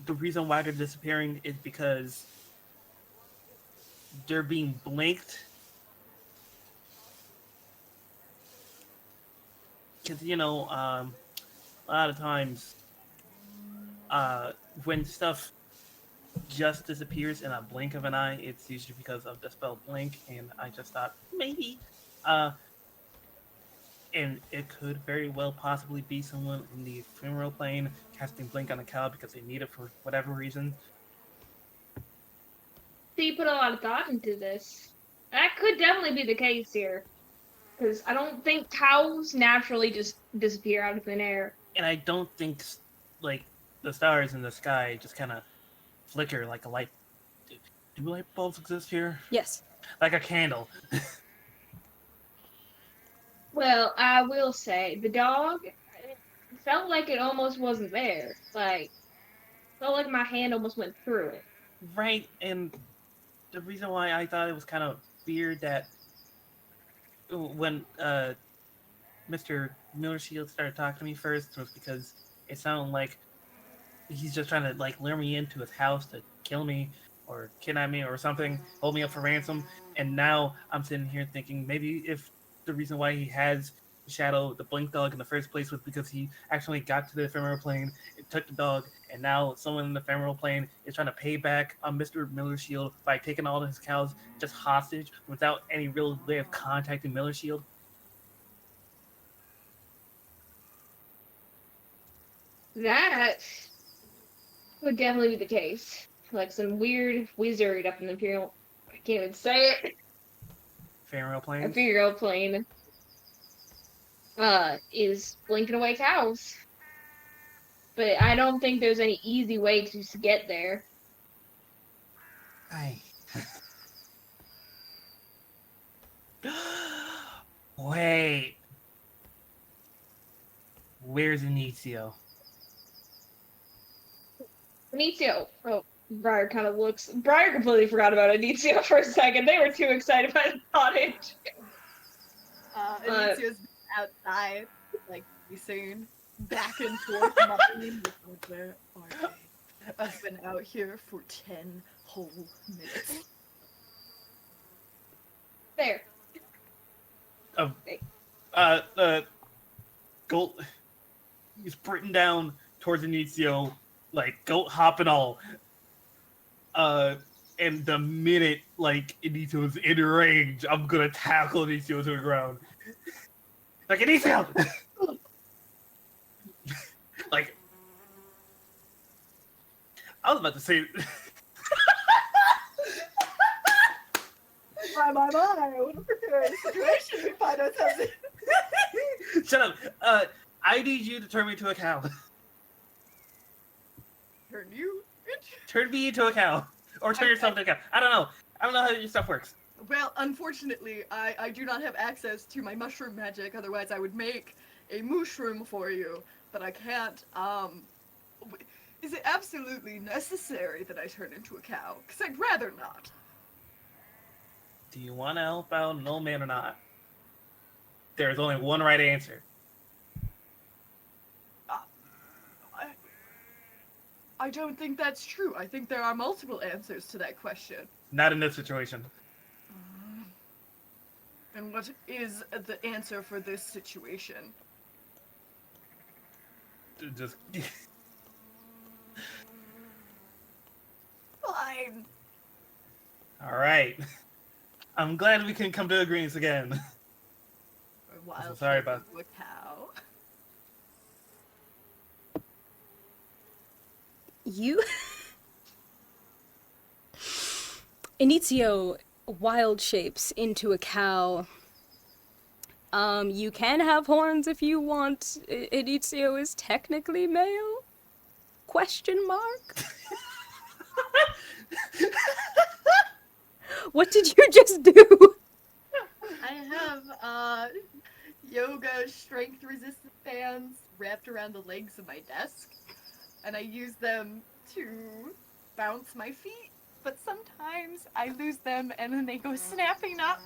Speaker 2: the reason why they're disappearing is because they're being blinked? Because a lot of times, when stuff just disappears in a blink of an eye, it's usually because of the spell blink. And I just thought maybe, and it could very well possibly be someone in the ephemeral plane casting blink on a cow because they need it for whatever reason.
Speaker 4: So you put a lot of thought into this. That could definitely be the case here. Because I don't think cows naturally just disappear out of thin air.
Speaker 2: And I don't think like the stars in the sky just kind of flicker like a light. Do light bulbs exist here?
Speaker 1: Yes.
Speaker 2: Like a candle.
Speaker 4: Well, I will say, the dog, it felt like it almost wasn't there. Like, felt like my hand almost went through it.
Speaker 2: Right, and the reason why I thought it was kind of weird that when Mr. Miller Shield started talking to me first was because it sounded like he's just trying to like lure me into his house to kill me or kidnap me or something, hold me up for ransom. And now I'm sitting here thinking maybe if the reason why he has Shadow, the Blink Dog, in the first place was because he actually got to the ephemeral plane, it took the dog, and now someone in the ephemeral plane is trying to pay back on Mr. Miller Shield by taking all of his cows just hostage without any real way of contacting Miller Shield.
Speaker 4: That would definitely be the case. Like some weird wizard up in the Imperial. I can't even say it.
Speaker 2: Ephemeral plane.
Speaker 4: Imperial plane. Is blinking away cows. But I don't think there's any easy way to get there.
Speaker 2: Wait. Where's Inicio?
Speaker 4: Inicio. Oh, Briar kind of looks. Briar completely forgot about Inicio for a second. They were too excited by the cottage.
Speaker 3: Inicio's outside, like, soon, back and forth, muttering, where are they? I've been out here for 10 whole minutes.
Speaker 4: There.
Speaker 2: Goat. He's sprinting down towards Inicio, like goat hop and all. And the minute like Inicio's in range, I'm gonna tackle Inicio to the ground. Like Inicio. Like I was about to say.
Speaker 3: My, what a precarious situation we find ourselves in.
Speaker 2: Shut up. I need you to turn me into a cow.
Speaker 3: Turn you?
Speaker 2: Turn me into a cow. Or turn yourself into a cow. I don't know. I don't know how your stuff works.
Speaker 3: Well, unfortunately, I do not have access to my mushroom magic, otherwise I would make a mushroom for you, but I can't, is it absolutely necessary that I turn into a cow? Because I'd rather not.
Speaker 2: Do you want to help out an old man or not? There's only one right answer.
Speaker 3: I don't think that's true. I think there are multiple answers to that question.
Speaker 2: Not in this situation.
Speaker 3: And what is the answer for this situation?
Speaker 2: Just
Speaker 3: Fine.
Speaker 2: all right. I'm glad we can come to agreements again.
Speaker 3: Or wild
Speaker 2: so sorry about
Speaker 3: a cow.
Speaker 1: You... Inicio wild shapes into a cow. You can have horns if you want. Inicio is technically male? Question mark? What did you just do?
Speaker 3: I have yoga strength resistance bands wrapped around the legs of my desk, and I use them to bounce my feet. But sometimes I lose them and then they go snapping up.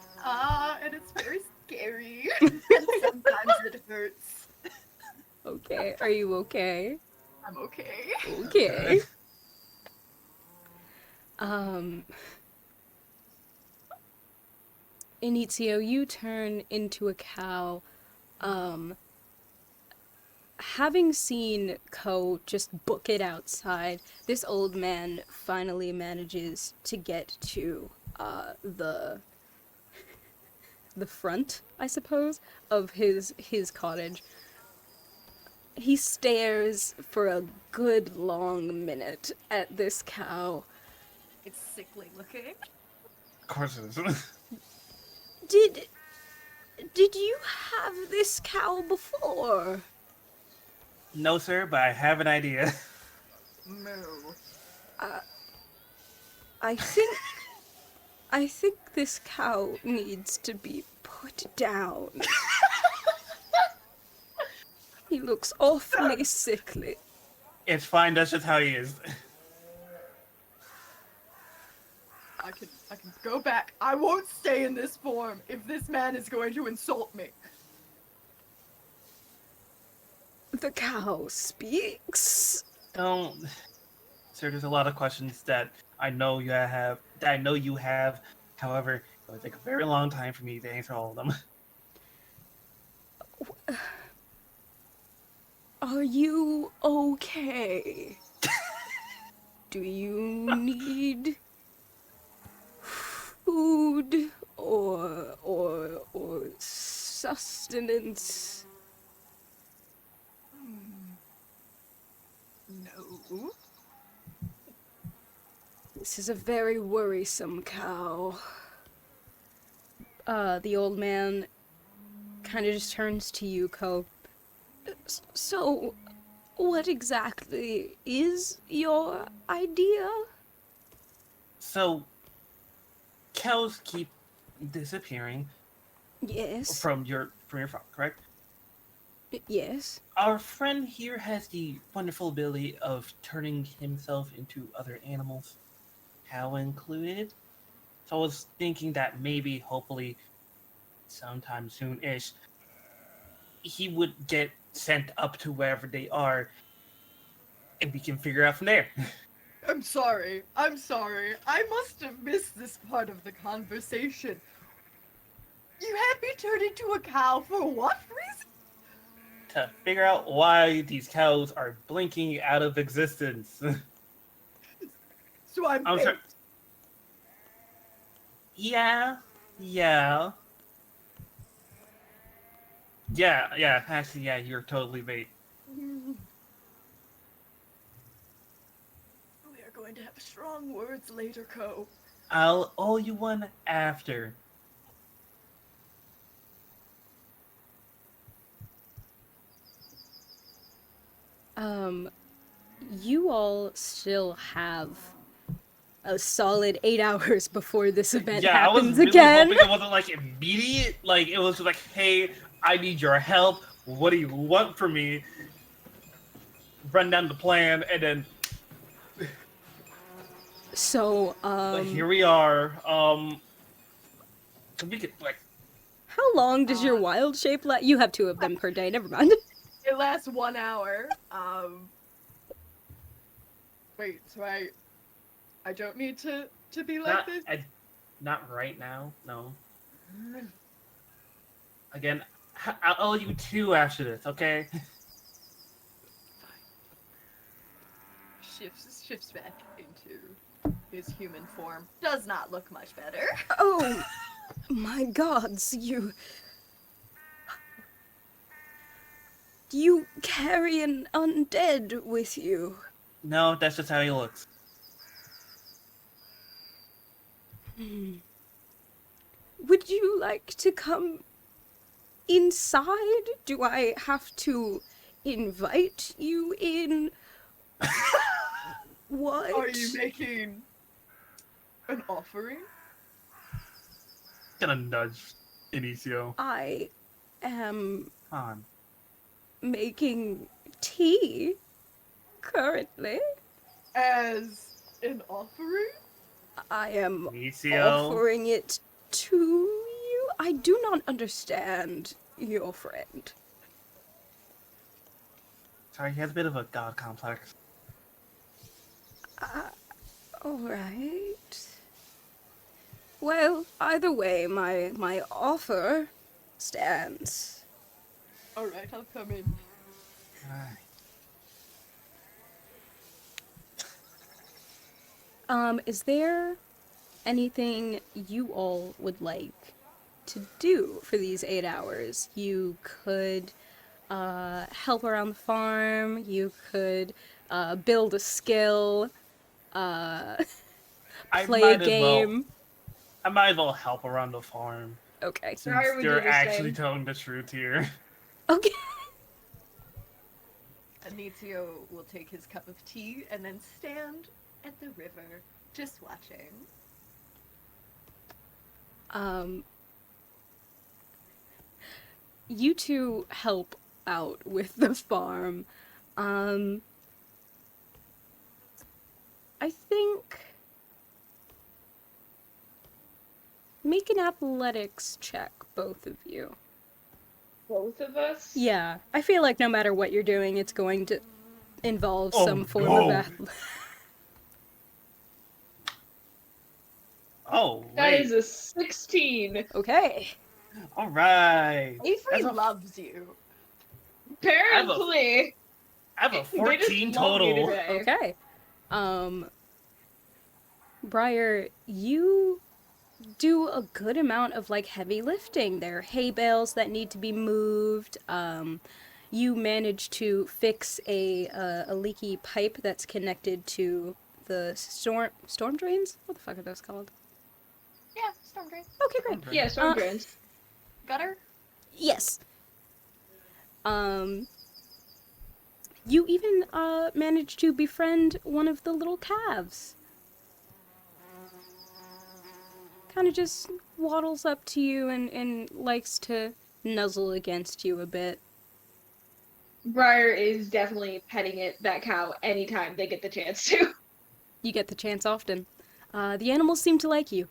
Speaker 3: And it's very scary. And sometimes it hurts.
Speaker 1: Okay, are you okay?
Speaker 3: I'm okay.
Speaker 1: Okay. Um, Inizio, you turn into a cow. Having seen Ko just book it outside, this old man finally manages to get to the front, I suppose, of his cottage. He stares for a good long minute at this cow.
Speaker 3: It's sickly looking.
Speaker 2: Of course it is.
Speaker 1: Did you have this cow before?
Speaker 2: No, sir, but I have an idea.
Speaker 3: Moo.
Speaker 1: I think this cow needs to be put down. He looks awfully sickly.
Speaker 2: It's fine, that's just how he is.
Speaker 3: I can go back. I won't stay in this form if this man is going to insult me.
Speaker 1: The cow speaks.
Speaker 2: Don't... Sir, there's a lot of questions that I know you have. However, it would take a very long time for me to answer all of them.
Speaker 1: Are you okay? Do you need food or sustenance?
Speaker 3: No.
Speaker 1: This is a very worrisome cow. The old man kind of just turns to you, Ko. So, what exactly is your idea?
Speaker 2: So, cows keep disappearing
Speaker 1: Yes.
Speaker 2: from your farm, correct?
Speaker 1: Yes.
Speaker 2: Our friend here has the wonderful ability of turning himself into other animals, cow included. So I was thinking that maybe, hopefully, sometime soon-ish, he would get sent up to wherever they are, and we can figure out from there.
Speaker 3: I'm sorry. I must have missed this part of the conversation. You had me turned into a cow for what reason?
Speaker 2: To figure out why these cows are blinking out of existence.
Speaker 3: So I'm
Speaker 2: sorry.
Speaker 3: baked.
Speaker 2: Yeah. Actually, yeah, you're totally bait.
Speaker 3: We are going to have strong words later, Ko.
Speaker 2: I'll owe you one after.
Speaker 1: You all still have a solid 8 hours before this event
Speaker 2: Yeah, I was
Speaker 1: happens
Speaker 2: really
Speaker 1: again.
Speaker 2: hoping it wasn't like immediate. Like it was like, hey, I need your help. What do you want from me? Run down the plan, and then
Speaker 1: So,
Speaker 2: here we are. So we could like
Speaker 1: how long does your wild shape last? You have 2 of them per day, never mind.
Speaker 3: It lasts 1 hour. Wait, so I don't need to be like this?
Speaker 2: not right now. No. Again, I'll owe you 2 after this. Okay.
Speaker 3: Shifts back into his human form. Does not look much better.
Speaker 1: Oh, my gods, you carry an undead with you.
Speaker 2: No, that's just how he looks.
Speaker 1: Would you like to come inside? Do I have to invite you in? What?
Speaker 3: Are you making an offering?
Speaker 2: Gonna nudge Inicio.
Speaker 1: I am
Speaker 2: Come on.
Speaker 1: making tea currently.
Speaker 3: As an offering?
Speaker 1: I am
Speaker 2: Initio.
Speaker 1: offering it to you. I do not understand your friend.
Speaker 2: Sorry, he has a bit of a god complex.
Speaker 1: All right. Well, either way, my offer stands.
Speaker 3: Alright, I'll come in.
Speaker 1: Is there anything you all would like to do for these 8 hours? You could help around the farm. You could build a skill.
Speaker 2: I
Speaker 1: Play a
Speaker 2: might as well.
Speaker 1: game.
Speaker 2: I might as well help around the farm.
Speaker 1: Okay.
Speaker 2: Since
Speaker 4: Briar would do
Speaker 2: you're
Speaker 4: the
Speaker 2: actually
Speaker 4: same.
Speaker 2: telling the truth here.
Speaker 1: Okay.
Speaker 3: Anitio will take his cup of tea and then stand at the river, just watching.
Speaker 1: You two help out with the farm. I think make an athletics check, both of you.
Speaker 4: Both of us?
Speaker 1: Yeah, I feel like no matter what you're doing, it's going to involve
Speaker 2: Oh,
Speaker 1: some form
Speaker 2: no.
Speaker 1: of athletics.
Speaker 2: Oh,
Speaker 4: That
Speaker 2: wait.
Speaker 4: is a 16.
Speaker 1: Okay.
Speaker 2: All right.
Speaker 3: Avery
Speaker 2: That's a-
Speaker 3: loves you.
Speaker 4: Apparently.
Speaker 2: I have a
Speaker 4: They just
Speaker 2: 14
Speaker 4: love you
Speaker 2: total.
Speaker 4: today.
Speaker 1: Okay. Briar, you do a good amount of like heavy lifting. There are hay bales that need to be moved. You manage to fix a leaky pipe that's connected to the storm drains. What the fuck are those called?
Speaker 3: Yeah, storm drain.
Speaker 1: Okay, great.
Speaker 4: Yeah, storm drains.
Speaker 3: Gutter?
Speaker 1: Yes. You even managed to befriend one of the little calves. Kind of just waddles up to you and likes to nuzzle against you a bit.
Speaker 4: Briar is definitely petting that cow anytime they get the chance to.
Speaker 1: You get the chance often. The animals seem to like you.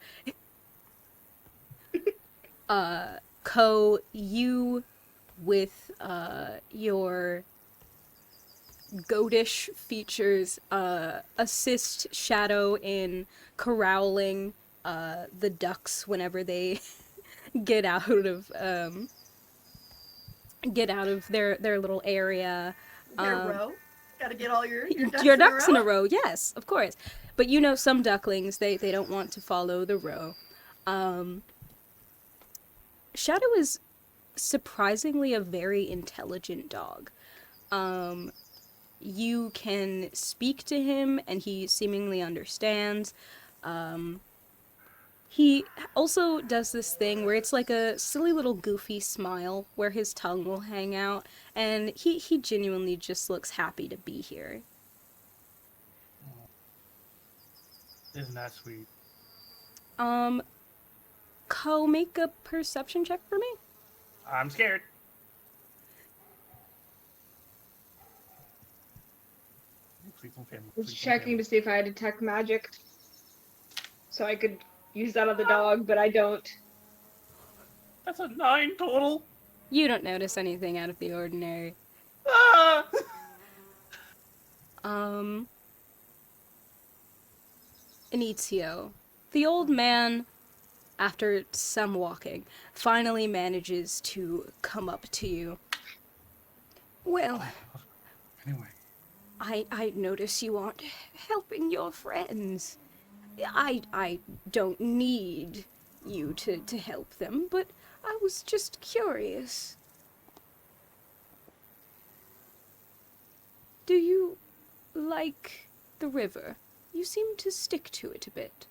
Speaker 1: Ko, you with your goatish features assist Shadow in corralling the ducks whenever they get out of their little area.
Speaker 3: Their row? Gotta get all your ducks,
Speaker 1: Your
Speaker 3: in, a
Speaker 1: ducks
Speaker 3: row?
Speaker 1: in a row, yes, of course. But you know, some ducklings, they don't want to follow the row. Shadow is surprisingly a very intelligent dog. You can speak to him, and he seemingly understands. He also does this thing where it's like a silly little goofy smile where his tongue will hang out, and he genuinely just looks happy to be here.
Speaker 2: Isn't that sweet?
Speaker 1: Ko, make a perception check for me.
Speaker 2: I'm scared. Please don't fail me.
Speaker 4: I was
Speaker 2: Please don't
Speaker 4: checking
Speaker 2: fail
Speaker 4: to see if I had detect magic. So I could use that on the dog, but I don't.
Speaker 2: me. That's a 9 total.
Speaker 1: You don't notice anything out of the ordinary.
Speaker 2: Ah!
Speaker 1: Inizio. The old man, after some walking, finally manages to come up to you. Well,
Speaker 2: Anyway.
Speaker 1: I notice you aren't helping your friends. I don't need you to help them, but I was just curious. Do you like the river? You seem to stick to it a bit.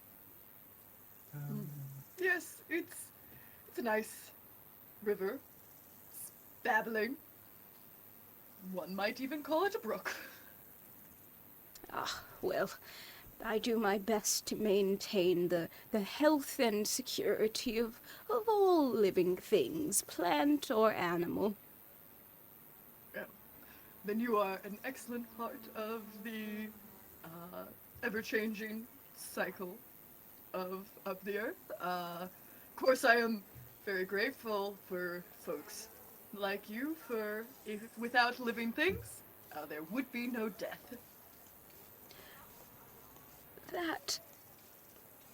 Speaker 3: Yes, it's a nice river. It's babbling. One might even call it a brook.
Speaker 1: Ah, well, I do my best to maintain the health and security of all living things, plant or animal.
Speaker 3: then you are an excellent part of the ever-changing cycle of the Earth. Of course, I am very grateful for folks like you. For if without living things, there would be no death.
Speaker 1: That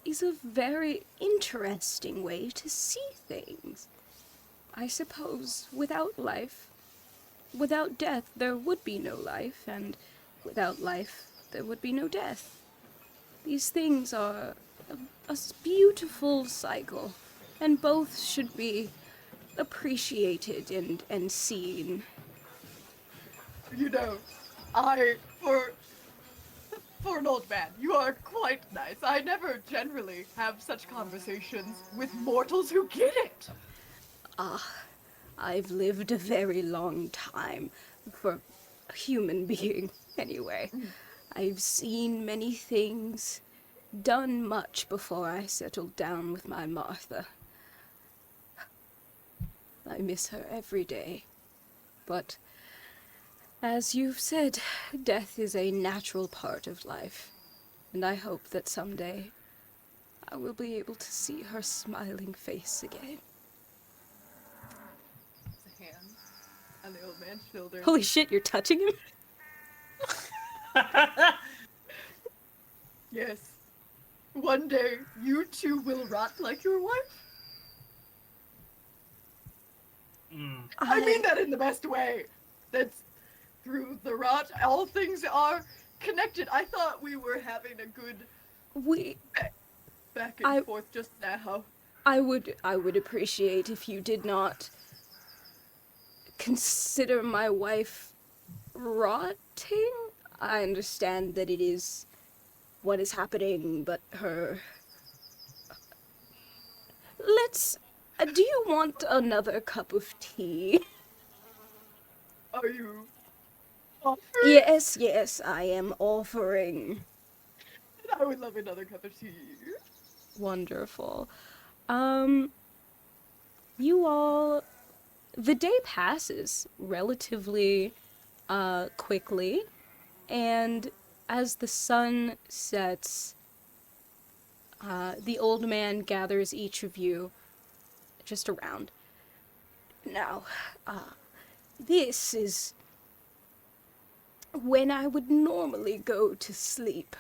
Speaker 1: is a very interesting way to see things. I suppose without life, without death, there would be no life, and without life, there would be no death. These things are a beautiful cycle, and both should be appreciated and seen.
Speaker 3: You know, I for an old man, you are quite nice. I never generally have such conversations with mortals who get it.
Speaker 1: I've lived a very long time for a human being, anyway. I've seen many things, done much before I settled down with my Martha. I miss her every day. But, as you've said, death is a natural part of life, and I hope that someday I will be able to see her smiling face again.
Speaker 3: A hand on the old man's shoulder.
Speaker 1: Holy shit, you're touching him?
Speaker 3: Yes. One day, you too will rot like your wife. I mean that in the best way. That's through the rot, all things are connected. I thought we were having a good back and forth just now.
Speaker 1: I would appreciate if you did not consider my wife rotting. I understand that it is what is happening, but her... Let's... do you want another cup of tea?
Speaker 3: Are you offering?
Speaker 1: Yes, I am offering.
Speaker 3: I would love another cup of tea.
Speaker 1: Wonderful. You all... The day passes relatively, quickly, and as the sun sets, the old man gathers each of you just around. Now, this is when I would normally go to sleep.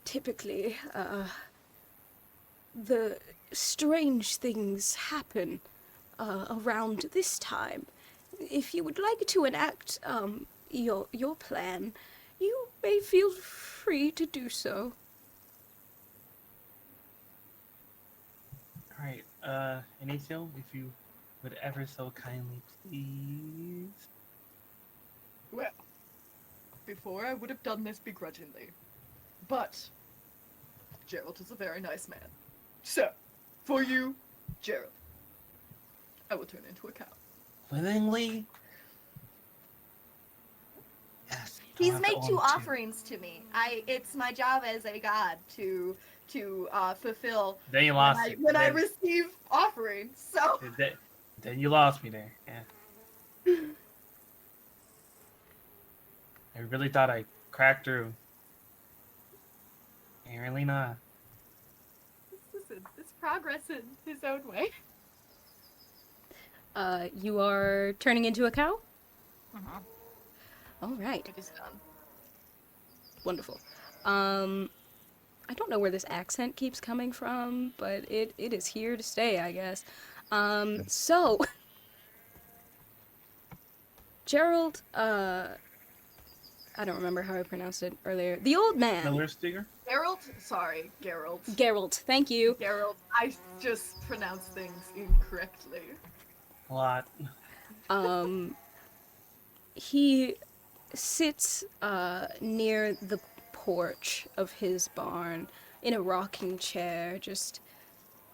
Speaker 1: Typically, the strange things happen around this time. If you would like to enact your plan, you may feel free to do so.
Speaker 2: Alright, Inicio, if you would ever so kindly please.
Speaker 3: Well, before I would have done this begrudgingly, but Gerald is a very nice man. So, for you, Gerald, I will turn into a cow.
Speaker 2: Willingly? Yes.
Speaker 5: He's made two offerings to me. It's my job as a god to fulfill
Speaker 2: Then you lost me.
Speaker 3: when I receive offerings. So
Speaker 2: Then you lost me there. Yeah. I really thought I cracked through. Apparently not.
Speaker 3: listen, it's progress in his own way.
Speaker 1: You are turning into a cow?
Speaker 3: Uh-huh.
Speaker 1: All right.
Speaker 3: It is done.
Speaker 1: Wonderful. I don't know where this accent keeps coming from, but it is here to stay, I guess. So Gerald, I don't remember how I pronounced it earlier. The old man.
Speaker 2: Millerstinger?
Speaker 3: Gerald,
Speaker 1: thank you.
Speaker 3: Gerald, I just pronounced things incorrectly.
Speaker 2: A lot.
Speaker 1: He sits near the porch of his barn in a rocking chair, just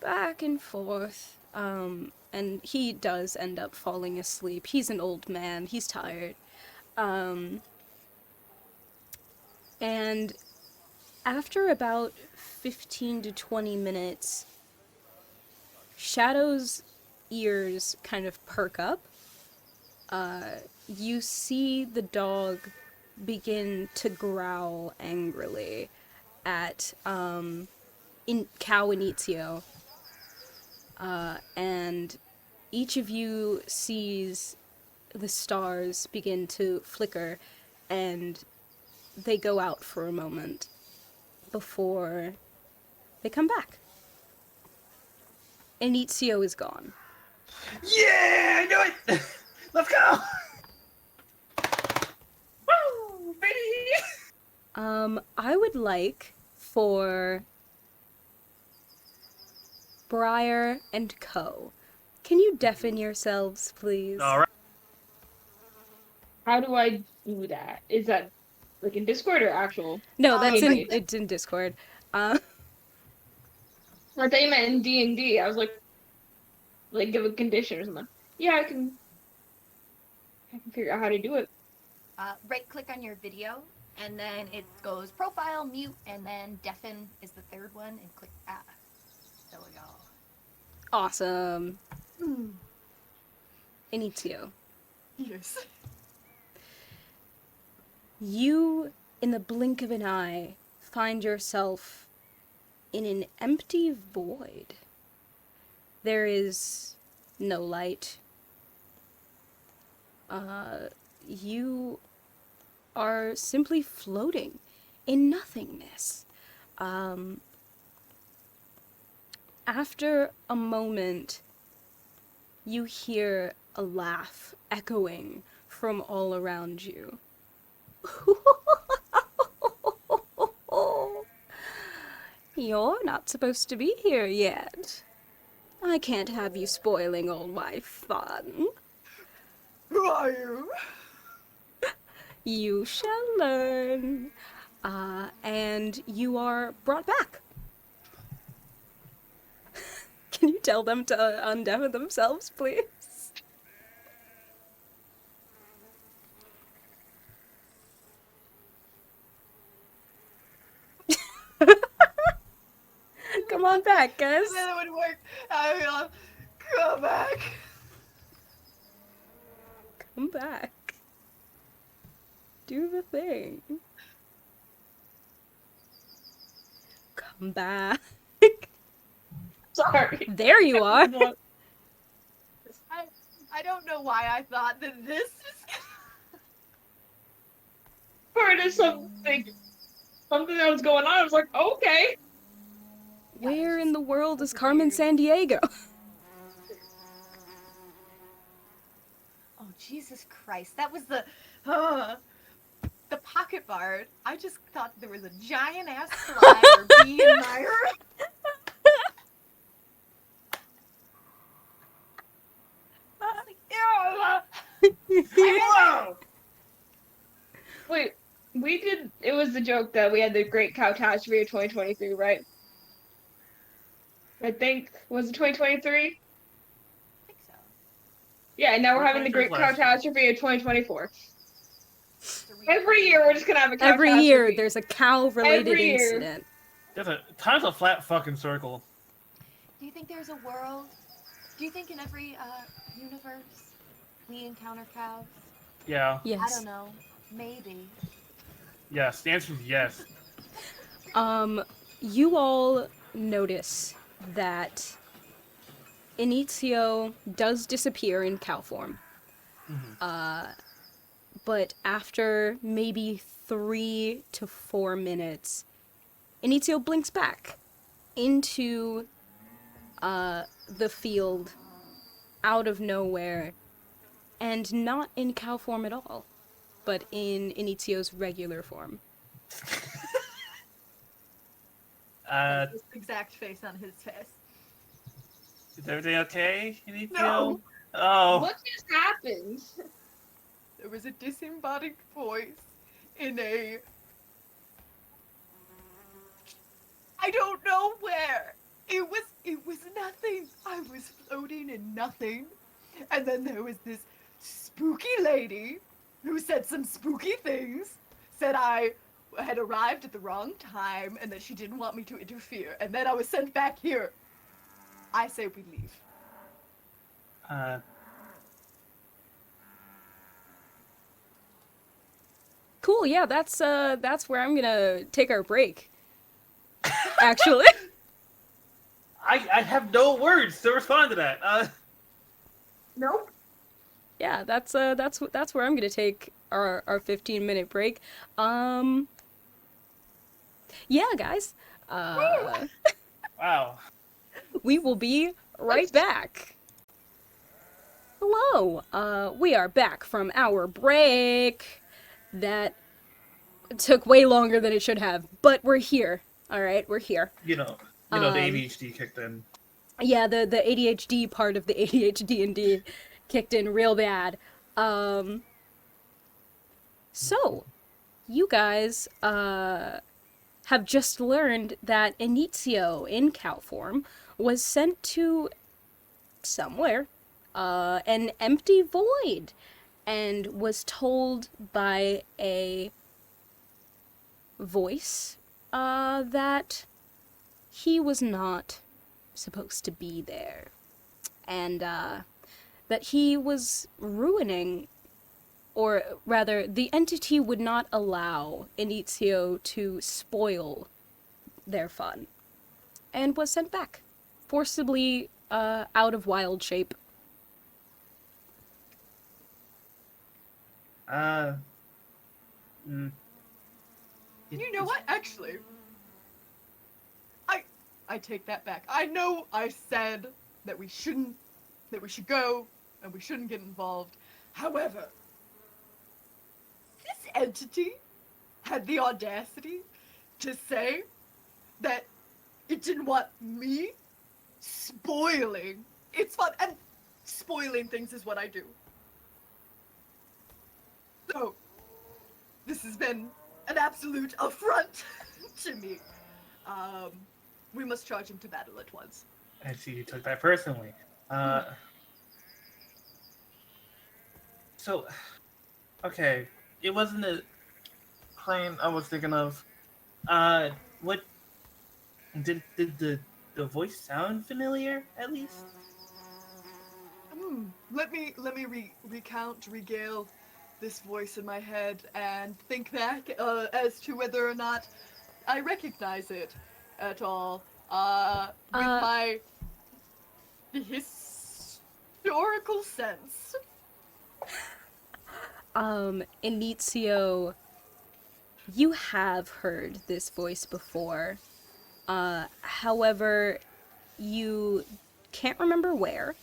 Speaker 1: back and forth. And he does end up falling asleep. He's an old man. He's tired. And after about 15 to 20 minutes, Shadow's ears kind of perk up. you see the dog begin to growl angrily at Cow Inizio, and each of you sees the stars begin to flicker, and they go out for a moment before they come back. Inizio is gone.
Speaker 2: Yeah, I knew it. Let's go. Woo, baby.
Speaker 1: I would like for Briar and Co. Can you deafen yourselves, please?
Speaker 2: All right.
Speaker 4: How do I do that? Is that like in Discord or actual?
Speaker 1: No, that's
Speaker 4: D&D?
Speaker 1: it's in Discord.
Speaker 4: I thought you meant in D&D. I was like give a condition or something. Yeah, I can figure out how to do it.
Speaker 5: Right click on your video, and then it goes profile, mute, and then deafen is the third one, and click there we go.
Speaker 1: Awesome. Inizio.
Speaker 3: Yes.
Speaker 1: You, in the blink of an eye, find yourself in an empty void. There is no light. You are simply floating in nothingness. After a moment, you hear a laugh echoing from all around you. You're not supposed to be here yet. I can't have you spoiling all my fun.
Speaker 3: Who are you?
Speaker 1: You shall learn. And you are brought back. Can you tell them to undeafen themselves, please? Come on back, guys.
Speaker 3: Then it would work. I will come back.
Speaker 1: Come back. Do the thing. Come back.
Speaker 4: Sorry.
Speaker 1: There you are.
Speaker 3: I don't know why I thought that this is.
Speaker 4: Heard of something that was going on. I was like, okay.
Speaker 1: Where in the world is Carmen Sandiego?
Speaker 3: Oh Jesus Christ! That was the pocket bard. I just thought there was a giant ass fly or bee in my room.
Speaker 2: Whoa.
Speaker 4: Wait, it was the joke that we had the Great Catastrophe of 2023, right? I think, was it 2023?
Speaker 3: I think so.
Speaker 4: Yeah, and now we're having the Great
Speaker 2: 2023 is last year.
Speaker 4: Catastrophe of 2024. Every year we're just gonna have a catastrophe.
Speaker 1: Every year there's a cow-related
Speaker 4: Every year.
Speaker 1: incident.
Speaker 2: Time's a flat fucking circle.
Speaker 5: Do you think there's a world? Do you think in every universe we encounter cows?
Speaker 2: Yeah.
Speaker 1: Yes.
Speaker 5: I don't know. Maybe.
Speaker 2: Yes. The answer is yes.
Speaker 1: You all notice that Inizio does disappear in cow form. But after maybe 3 to 4 minutes, Inizio blinks back into the field out of nowhere, and not in cow form at all, but in Inizio's regular form.
Speaker 3: This exact face on his face.
Speaker 2: Is everything okay?
Speaker 3: No.
Speaker 2: Oh.
Speaker 4: What just happened?
Speaker 3: There was a disembodied voice in a. I don't know where. It was nothing. I was floating in nothing. And then there was this spooky lady who said some spooky things, said I had arrived at the wrong time and that she didn't want me to interfere. And then I was sent back here. I say we leave.
Speaker 1: Cool. Yeah, that's where I'm gonna take our break. Actually.
Speaker 2: I have no words to respond to that.
Speaker 4: Nope.
Speaker 1: Yeah, that's where I'm gonna take our 15-minute break. Yeah, guys.
Speaker 2: Wow.
Speaker 1: We will be right back. Hello. We are back from our break. That took way longer than it should have, but we're here. All right, we're here.
Speaker 2: The ADHD kicked in.
Speaker 1: Yeah, the ADHD part of the ADHD&D kicked in real bad. So, you guys have just learned that Inizio in cow form was sent to somewhere, an empty void, and was told by a voice that he was not supposed to be there, and that he was ruining, or rather, the entity would not allow Inizio to spoil their fun, and was sent back, forcibly out of wild shape.
Speaker 3: You know what? Actually, I take that back. I know I said that we should go and we shouldn't get involved. However, this entity had the audacity to say that it didn't want me spoiling its fun, and spoiling things is what I do. So, this has been an absolute affront to me. We must charge him to battle at once.
Speaker 2: I see you took that personally. So, okay, it wasn't a plane I was thinking of. What did the voice sound familiar at least?
Speaker 3: Let me regale this voice in my head and think back as to whether or not I recognize it at all. With my historical sense.
Speaker 1: Inizio, you have heard this voice before. However, you can't remember where,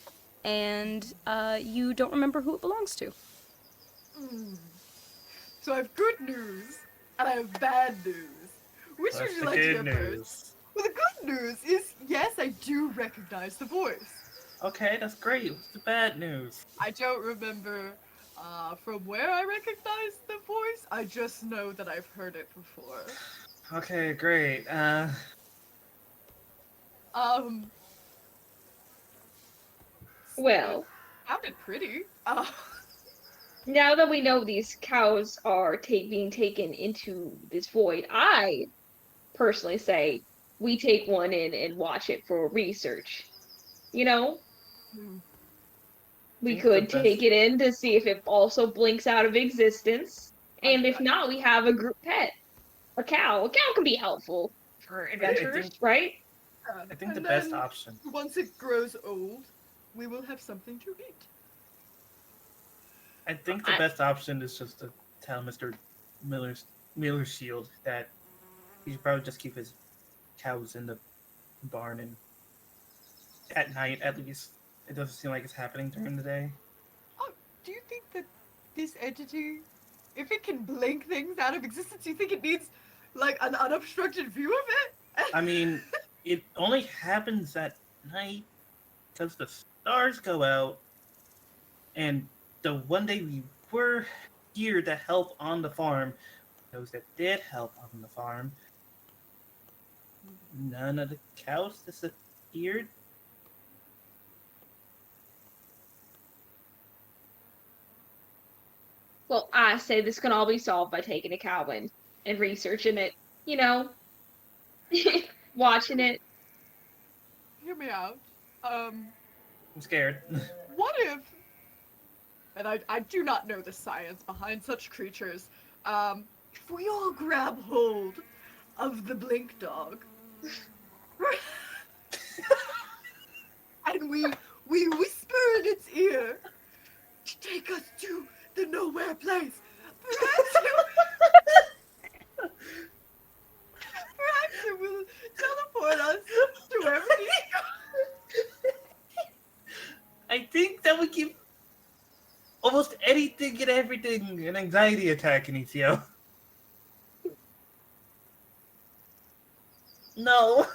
Speaker 1: and you don't remember who it belongs to.
Speaker 3: So I have good news, and I have bad news. Which would you like to hear first? Well, the good news is, yes, I do recognize the voice.
Speaker 2: Okay, that's great. What's the bad news?
Speaker 3: I don't remember from where I recognize the voice. I just know that I've heard it before.
Speaker 2: Okay, great.
Speaker 4: Well,
Speaker 3: sounded pretty.
Speaker 4: Now that we know these cows are being taken into this void, I personally say we take one in and watch it for research. You know? We could take it in to see if it also blinks out of existence. And if not, we have a group pet. A cow. A cow can be helpful for adventurers, right?
Speaker 2: I think the best option.
Speaker 3: Once it grows old, we will have something to eat.
Speaker 2: I think the best option is just to tell Mr. Miller Shield that he should probably just keep his cows in the barn, and at night at least. It doesn't seem like it's happening during the day.
Speaker 3: Oh, do you think that this entity, if it can blink things out of existence, do you think it needs like an unobstructed view of it?
Speaker 2: I mean, it only happens at night because the stars go out, and the one day we were here to help on the farm, those that did help on the farm, none of the cows disappeared.
Speaker 4: Well, I say this can all be solved by taking a cow in and researching it, you know, watching it.
Speaker 3: Hear me out.
Speaker 2: I'm scared.
Speaker 3: What if, and I do not know the science behind such creatures, if we all grab hold of the blink dog, and we whisper in its ear to take us to the nowhere place, perhaps it will teleport us to where we need to go.
Speaker 2: I think that would give almost anything and everything an anxiety attack in ETO. No.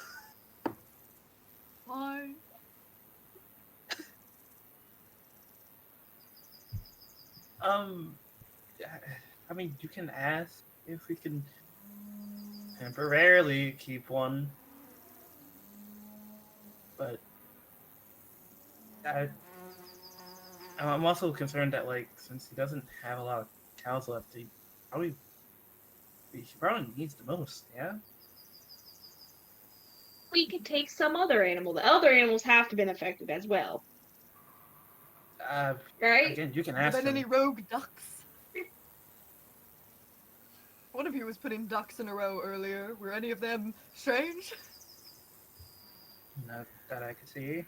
Speaker 3: Fine.
Speaker 2: I mean, you can ask if we can temporarily keep one, but I'm also concerned that, like, since he doesn't have a lot of cows left, he probably needs the most. Yeah.
Speaker 4: We could take some other animal. The other animals have to have been affected as well, right?
Speaker 2: Again, you can
Speaker 3: Have
Speaker 2: ask
Speaker 3: there been
Speaker 2: him.
Speaker 3: any rogue ducks? One of you was putting ducks in a row earlier. Were any of them strange?
Speaker 2: Not that I could see.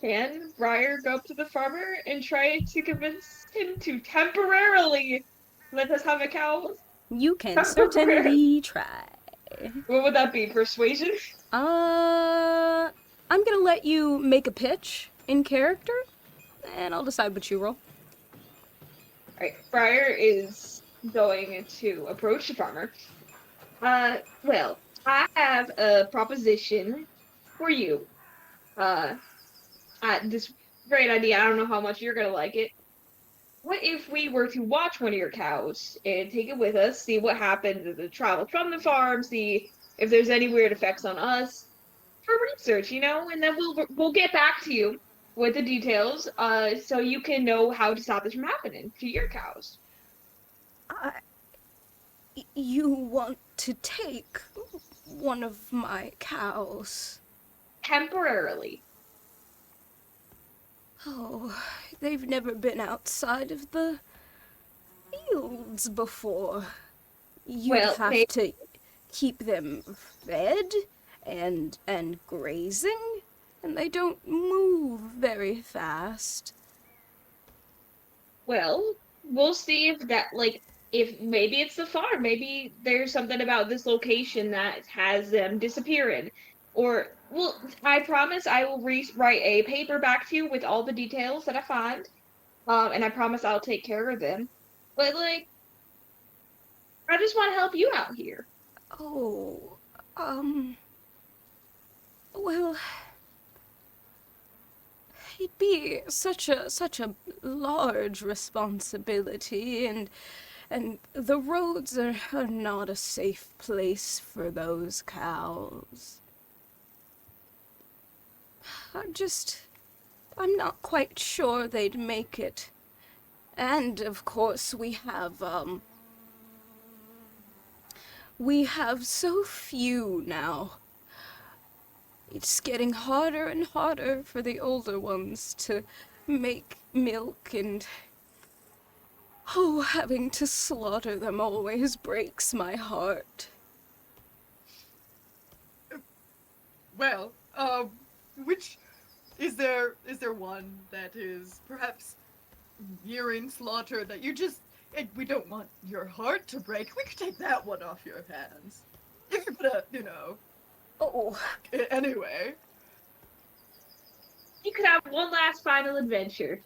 Speaker 4: Can Briar go up to the farmer and try to convince him to temporarily let us have a cow?
Speaker 1: You can certainly try.
Speaker 4: What would that be? Persuasion?
Speaker 1: I'm gonna let you make a pitch in character, and I'll decide what you roll.
Speaker 4: Alright, Briar is going to approach the farmer. Well, I have a proposition for you. This great idea. I don't know how much you're gonna like it. What if we were to watch one of your cows and take it with us, see what happened to the travel from the farm, see if there's any weird effects on us for research, and then we'll get back to you with the details, so you can know how to stop this from happening to your cows.
Speaker 1: You want to take one of my cows?
Speaker 4: Temporarily.
Speaker 1: Oh, they've never been outside of the fields before. You'd have to keep them fed and grazing, and they don't move very fast.
Speaker 4: Well, we'll see if maybe it's the farm, maybe there's something about this location that has them disappearing. Or, well, I promise I will write a paper back to you with all the details that I find. And I promise I'll take care of them. But, I just want to help you out here.
Speaker 1: Oh, well, it'd be such a large responsibility, and the roads are not a safe place for those cows. I'm not quite sure they'd make it. And, of course, we have so few now. It's getting harder and harder for the older ones to make milk, and having to slaughter them always breaks my heart.
Speaker 3: Well, which is there one that is perhaps nearing slaughter that you just we don't want your heart to break. We could take that one off your hands. If you put a,
Speaker 1: Oh.
Speaker 3: Anyway.
Speaker 4: You could have one last final adventure.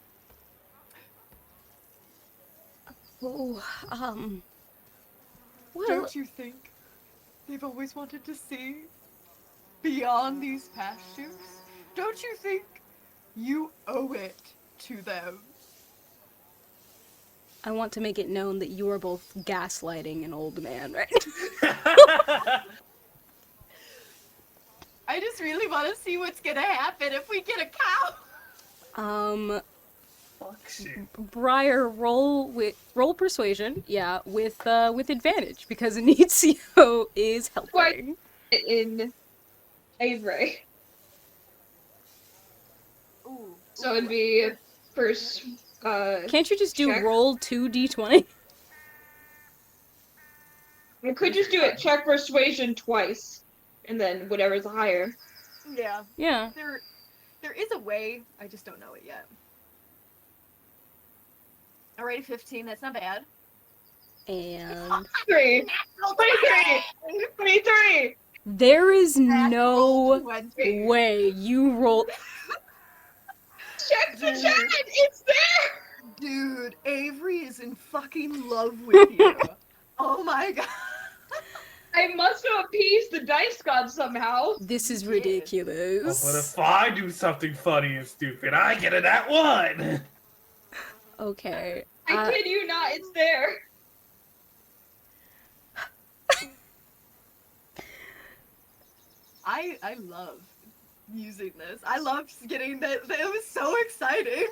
Speaker 1: Well...
Speaker 3: Don't you think they've always wanted to see beyond these pastures? Don't you think you owe it to them?
Speaker 1: I want to make it known that you are both gaslighting an old man, right?
Speaker 3: I just really want to see what's gonna happen if we get a cow.
Speaker 2: Fuck shit.
Speaker 1: Briar, roll persuasion, yeah, with advantage, because Inicio is helping.
Speaker 4: In Avery.
Speaker 3: Ooh.
Speaker 4: So it'd be First,
Speaker 1: Can't you just do
Speaker 4: check.
Speaker 1: roll 2d20?
Speaker 4: I could just do it. Check persuasion twice, and then whatever's higher.
Speaker 3: Yeah.
Speaker 1: Yeah.
Speaker 3: There is a way. I just don't know it yet. Alrighty, 15. That's not bad.
Speaker 1: And
Speaker 4: 23! 23!
Speaker 1: there is
Speaker 3: Natural
Speaker 1: no
Speaker 3: 20.
Speaker 1: way you roll.
Speaker 4: Check the chat! It's there!
Speaker 3: Dude, Avery is in fucking love with you. Oh my god.
Speaker 4: I must have appeased the dice god somehow.
Speaker 1: This is
Speaker 3: You did.
Speaker 2: Oh,
Speaker 1: ridiculous.
Speaker 2: but if I do something funny and stupid, I get it at one.
Speaker 1: Okay.
Speaker 4: I kid you not, it's there.
Speaker 3: I love using this. I loved getting that. It was so exciting.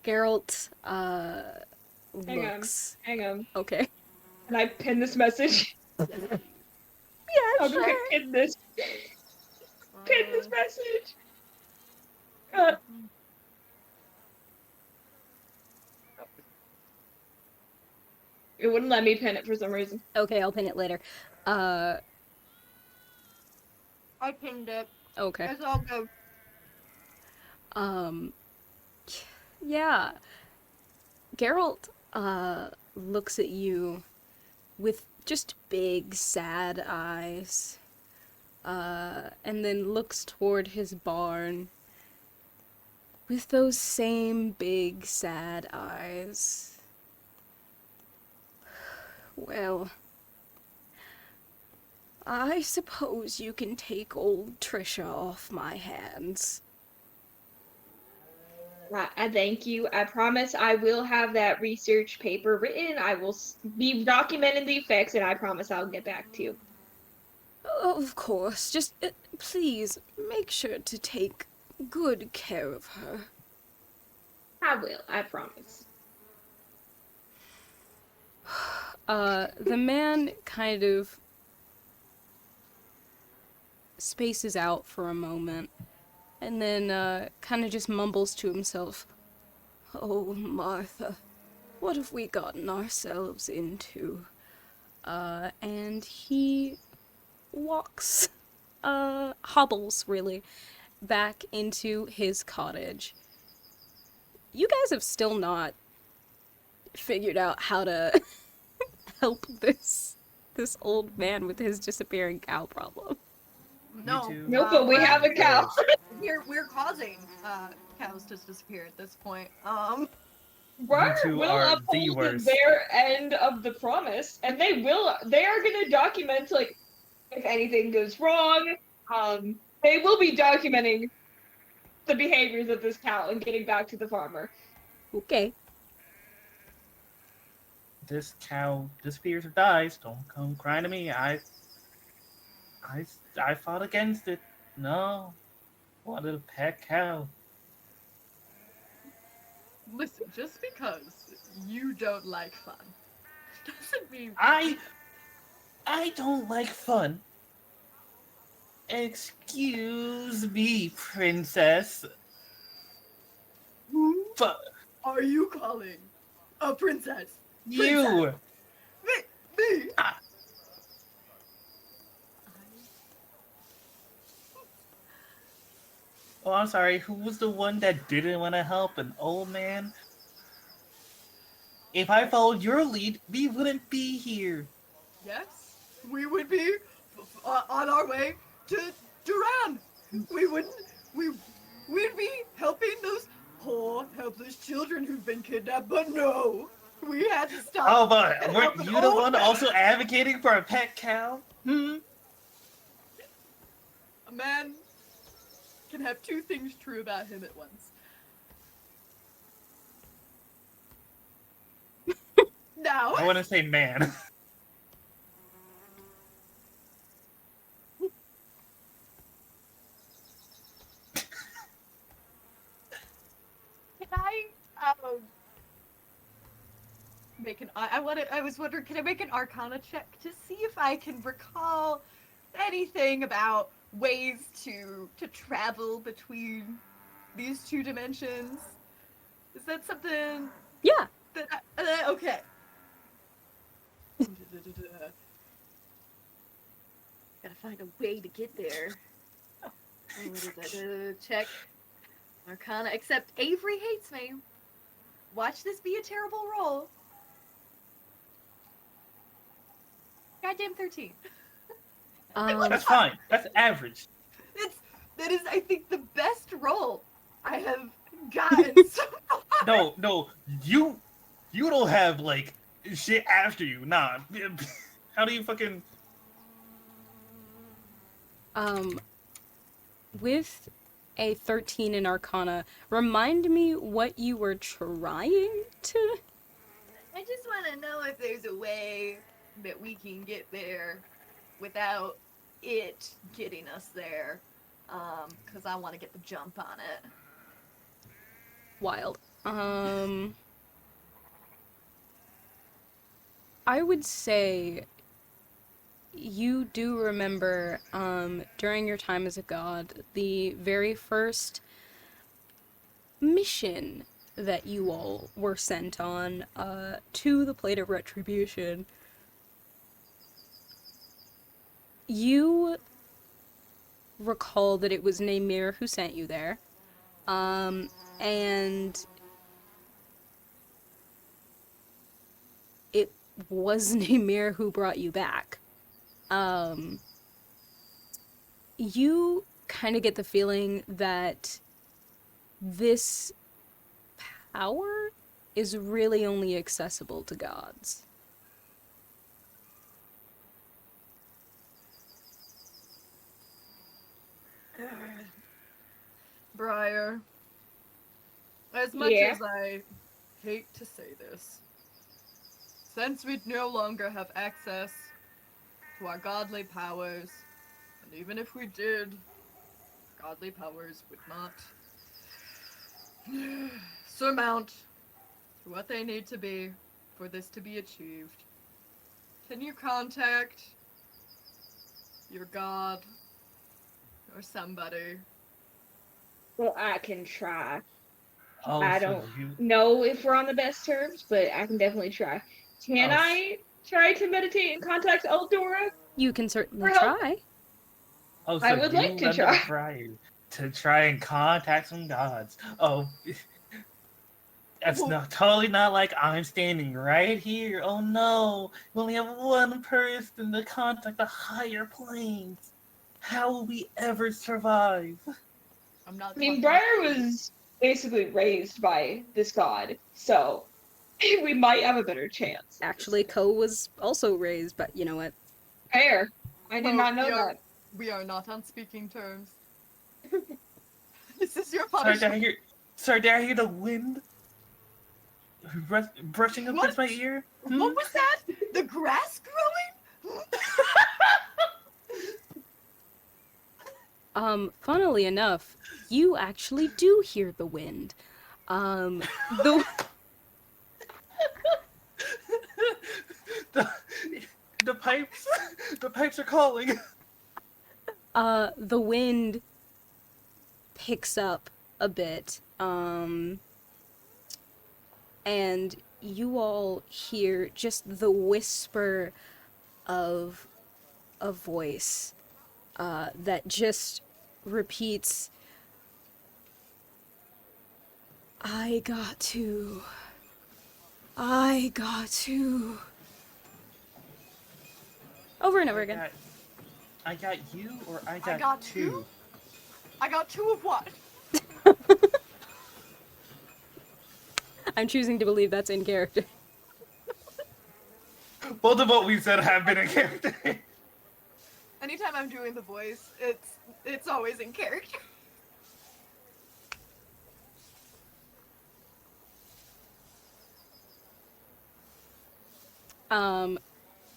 Speaker 1: Geralt,
Speaker 4: Hang on.
Speaker 1: looks.
Speaker 4: Hang on.
Speaker 1: Okay.
Speaker 4: Can I pin this message?
Speaker 1: Yeah,
Speaker 4: How do I pin this? Pin this message! It wouldn't let me pin it for some reason.
Speaker 1: Okay, I'll pin it later.
Speaker 3: I pinned it.
Speaker 1: Okay.
Speaker 3: It's all good.
Speaker 1: Yeah. Geralt, looks at you with just big, sad eyes, and then looks toward his barn with those same big, sad eyes. Well, I suppose you can take old Trisha off my hands.
Speaker 4: I thank you. I promise I will have that research paper written. I will be documenting the effects, and I promise I'll get back to you.
Speaker 1: Of course, just please make sure to take good care of her.
Speaker 4: I will. I promise.
Speaker 1: The man kind of spaces out for a moment, and then kind of just mumbles to himself, "Oh, Martha, what have we gotten ourselves into?" And he walks, hobbles really, back into his cottage. You guys have still not figured out how to help this old man with his disappearing cow problem.
Speaker 3: No.
Speaker 2: too.
Speaker 4: Nope, but we have a cow.
Speaker 3: We're causing cows to disappear at this point.
Speaker 4: Right?
Speaker 2: two
Speaker 4: We'll
Speaker 2: are the
Speaker 4: uphold
Speaker 2: worst.
Speaker 4: their end of the promise, and they are gonna document, like, if anything goes wrong, they will be documenting the behaviors of this cow and getting back to the farmer.
Speaker 1: Okay.
Speaker 2: This cow disappears or dies. Don't come crying to me. I fought against it. No. Wanted a pet cow.
Speaker 3: Listen, just because you don't like fun doesn't mean
Speaker 2: I don't like fun. Excuse me, princess.
Speaker 3: Who
Speaker 2: But
Speaker 3: are you calling a princess?
Speaker 2: you.
Speaker 3: Me?
Speaker 2: Oh, I'm sorry. Who was the one that didn't want to help an old man? If I followed your lead, we wouldn't be here.
Speaker 3: Yes, we would be on our way to Duran. We'd be helping those poor, helpless children who've been kidnapped, but no, we had to stop.
Speaker 2: Oh, but
Speaker 3: and
Speaker 2: weren't
Speaker 3: help an
Speaker 2: you the
Speaker 3: old
Speaker 2: one
Speaker 3: man.
Speaker 2: also advocating for a pet cow?
Speaker 3: A man can have two things true about him at once. Now,
Speaker 2: I want to say man.
Speaker 3: can I make an? I was wondering, can I make an Arcana check to see if I can recall anything about ways to travel between these two dimensions? Is that something
Speaker 1: Yeah.
Speaker 3: that okay. Gotta find a way to get there. Oh, what is that? Check. Arcana, except Avery hates me. Watch this be a terrible roll. Goddamn 13.
Speaker 2: That's fine. That's average.
Speaker 3: That is, I think, the best roll I have gotten so far.
Speaker 2: No, you don't have like shit after you. Nah. How do you fucking?
Speaker 1: With a 13 in Arcana, remind me what you were trying to...
Speaker 3: I just want to know if there's a way that we can get there without it getting us there. Because I want to get the jump on it.
Speaker 1: Wild. I would say you do remember, during your time as a god, the very first mission that you all were sent on, to the Plate of Retribution. You recall that it was Naymir who sent you there, and it was Naymir who brought you back. You kind of get the feeling that this power is really only accessible to gods.
Speaker 3: Briar, as much
Speaker 4: Yeah?
Speaker 3: as I hate to say this, since we no longer have access to our godly powers, and even if we did, godly powers would not surmount to what they need to be for this to be achieved. Can you contact your god or somebody?
Speaker 4: Well, I can try.
Speaker 2: Oh,
Speaker 4: I
Speaker 2: so
Speaker 4: don't
Speaker 2: you.
Speaker 4: know if we're on the best terms, but I can definitely try. Can
Speaker 2: Oh,
Speaker 4: I try to meditate and contact Eldora?
Speaker 1: You can certainly
Speaker 4: For help?
Speaker 1: try.
Speaker 2: Oh, so
Speaker 4: I would
Speaker 2: you
Speaker 4: like to
Speaker 2: let them
Speaker 4: try.
Speaker 2: try and contact some gods. Oh, that's totally not like I'm standing right here. Oh no, we only have one person to contact the higher planes. How will we ever survive?
Speaker 3: I'm not
Speaker 4: I mean,
Speaker 3: talking-
Speaker 4: Briar was basically raised by this god, so we might have a better chance.
Speaker 1: Actually, Ko was also raised, but you know what?
Speaker 4: Fair. I did
Speaker 3: Oh,
Speaker 4: not know
Speaker 3: we are-
Speaker 4: that.
Speaker 3: We are not on speaking terms. This is your
Speaker 2: Sorry,
Speaker 3: punishment.
Speaker 2: did I hear the wind brushing up against my ear?
Speaker 3: What was that? The grass growing?
Speaker 1: Funnily enough, you actually do hear the wind. The
Speaker 2: the pipes, the pipes are calling.
Speaker 1: the wind picks up a bit, and you all hear just the whisper of a voice, that just repeats, I got to. Over and over again.
Speaker 2: I got you, or I
Speaker 3: I
Speaker 2: got
Speaker 3: got
Speaker 2: two.
Speaker 3: two? I got two of what?
Speaker 1: I'm choosing to believe that's in character.
Speaker 2: Both of what we said have been in character.
Speaker 3: Anytime I'm doing the voice, it's always in character.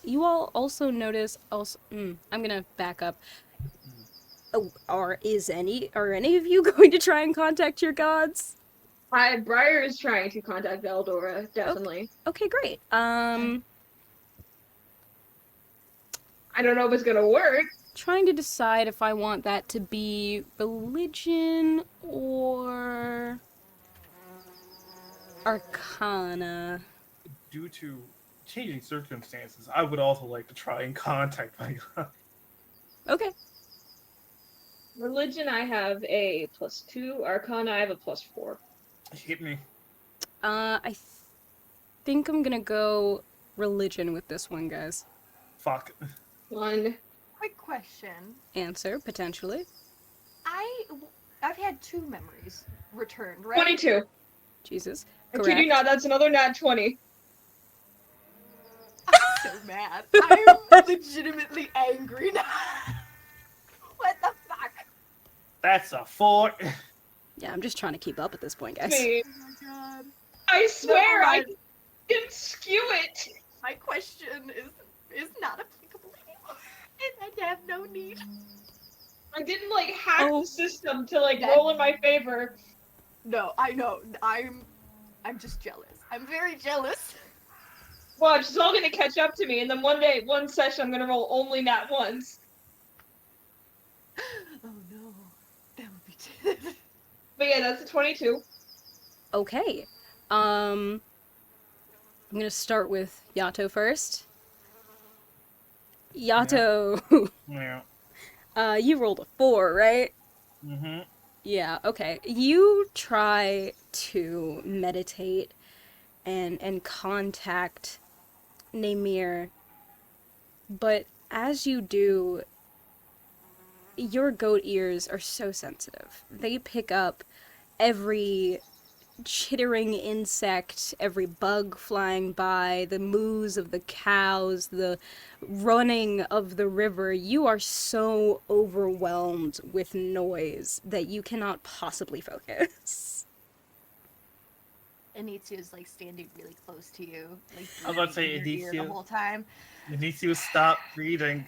Speaker 1: You all also notice, I'm gonna back up. Oh, are any of you going to try and contact your gods?
Speaker 4: Briar is trying to contact Eldora, definitely.
Speaker 1: Okay, great.
Speaker 4: I don't know if it's gonna work.
Speaker 1: Trying to decide if I want that to be religion or Arcana.
Speaker 2: Due to changing circumstances, I would also like to try and contact my god.
Speaker 1: Okay.
Speaker 4: Religion, I have a +2. Arcana, I have a +4.
Speaker 2: Hit me.
Speaker 1: I think I'm gonna go religion with this one, guys.
Speaker 2: Fuck.
Speaker 4: 1.
Speaker 3: Quick question.
Speaker 1: Answer, potentially.
Speaker 3: I've had 2 memories returned, right?
Speaker 4: 22.
Speaker 1: Jesus.
Speaker 4: I kid you
Speaker 1: Correct.
Speaker 4: not, that's another nat 20.
Speaker 3: I'm so mad. I'm legitimately angry now. What the fuck?
Speaker 2: That's a 4.
Speaker 1: Yeah, I'm just trying to keep up at this point, guys.
Speaker 4: Me.
Speaker 3: Oh my god.
Speaker 4: I swear, I
Speaker 3: mind.
Speaker 4: didn't skew it.
Speaker 3: My question is not applicable anymore. And I have no need.
Speaker 4: I didn't, like, hack
Speaker 1: Oh.
Speaker 4: the system to, like,
Speaker 3: That-
Speaker 4: roll in my favor.
Speaker 3: No, I know. I'm just jealous. I'm very jealous.
Speaker 4: Watch, it's all gonna catch up to me, and then one session, I'm gonna roll only nat ones.
Speaker 3: Oh no. That would be
Speaker 4: But yeah, that's a 22.
Speaker 1: Okay. I'm gonna start with Yato first. Yato,
Speaker 2: Yeah.
Speaker 1: you rolled a 4, right?
Speaker 2: Mm-hmm.
Speaker 1: Yeah, okay. You try to meditate and contact Namir, but as you do, your goat ears are so sensitive. They pick up every chittering insect, every bug flying by, the moos of the cows, the running of the river. You are so overwhelmed with noise that you cannot possibly focus.
Speaker 5: Anitsu is like standing really close to you, like
Speaker 2: I was about to say,
Speaker 5: breathing in your ear
Speaker 2: Anitsu.
Speaker 5: the whole time.
Speaker 2: You need to stop breathing.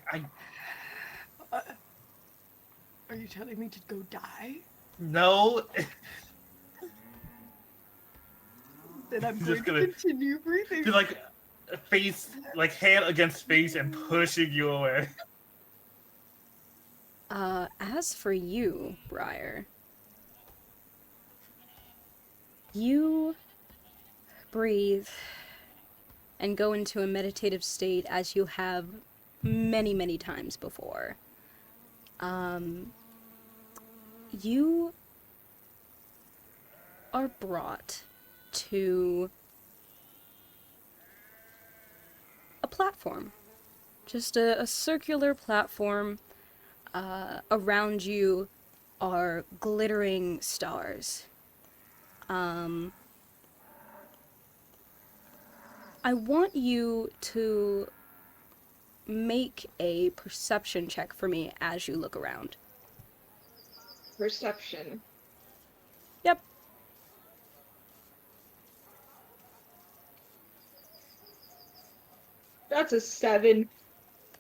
Speaker 3: Are you telling me to go die?
Speaker 2: No.
Speaker 3: Then I'm
Speaker 2: Just
Speaker 3: going to
Speaker 2: gonna-
Speaker 3: continue breathing.
Speaker 2: Be like face, like hand against face and pushing you away.
Speaker 1: As for you, Briar, you breathe and go into a meditative state as you have many, many times before. You are brought to a platform. Just a circular platform. Around you are glittering stars. I want you to make a perception check for me as you look around.
Speaker 4: Perception.
Speaker 1: Yep.
Speaker 4: That's a 7.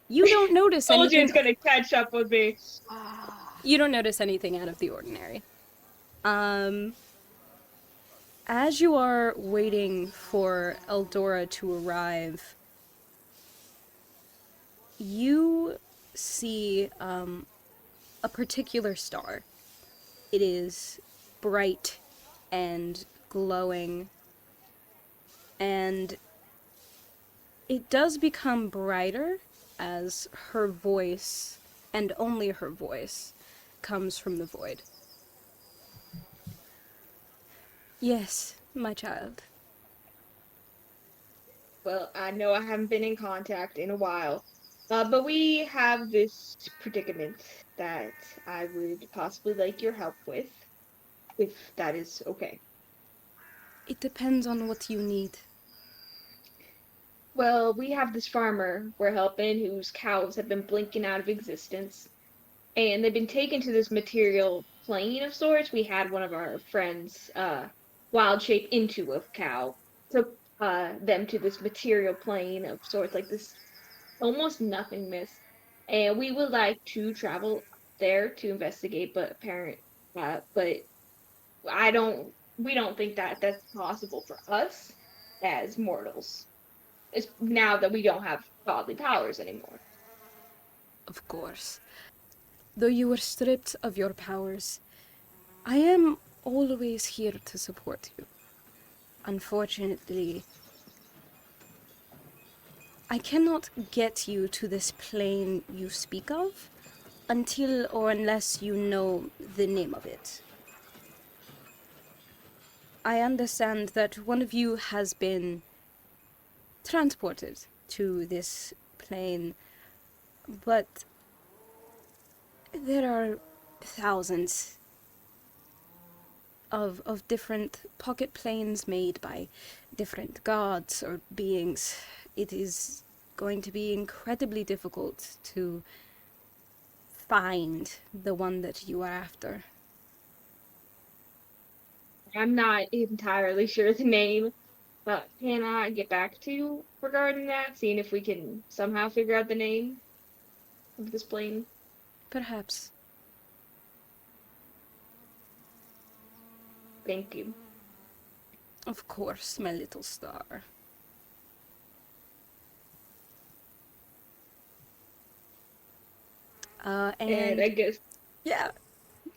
Speaker 1: You don't notice
Speaker 4: Told you
Speaker 1: anything.
Speaker 4: it's gonna catch up with me.
Speaker 1: You don't notice anything out of the ordinary. As you are waiting for Eldora to arrive, you see a particular star. It is bright and glowing, and it does become brighter as her voice, and only her voice, comes from the void. Yes, my child.
Speaker 4: Well, I know I haven't been in contact in a while, but we have this predicament that I would possibly like your help with, if that is okay.
Speaker 1: It depends on what you need.
Speaker 4: Well, we have this farmer we're helping whose cows have been blinking out of existence, and they've been taken to this material plane of sorts. We had one of our friends wild shape into a cow, took them to this material plane of sorts, like this almost nothingness, and we would like to travel there to investigate, but we don't think that that's possible for us as mortals. It's now that we don't have godly powers anymore.
Speaker 1: Of course. Though you were stripped of your powers, I am always here to support you. Unfortunately, I cannot get you to this plane you speak of until or unless you know the name of it. I understand that one of you has been transported to this plane, but there are thousands of different pocket planes made by different gods or beings. It is going to be incredibly difficult to find the one that you are after.
Speaker 4: I'm not entirely sure the name, but can I get back to you regarding that, seeing if we can somehow figure out the name of this plane?
Speaker 1: Perhaps.
Speaker 4: Thank you.
Speaker 1: Of course, my little star.
Speaker 4: And I guess
Speaker 1: yeah,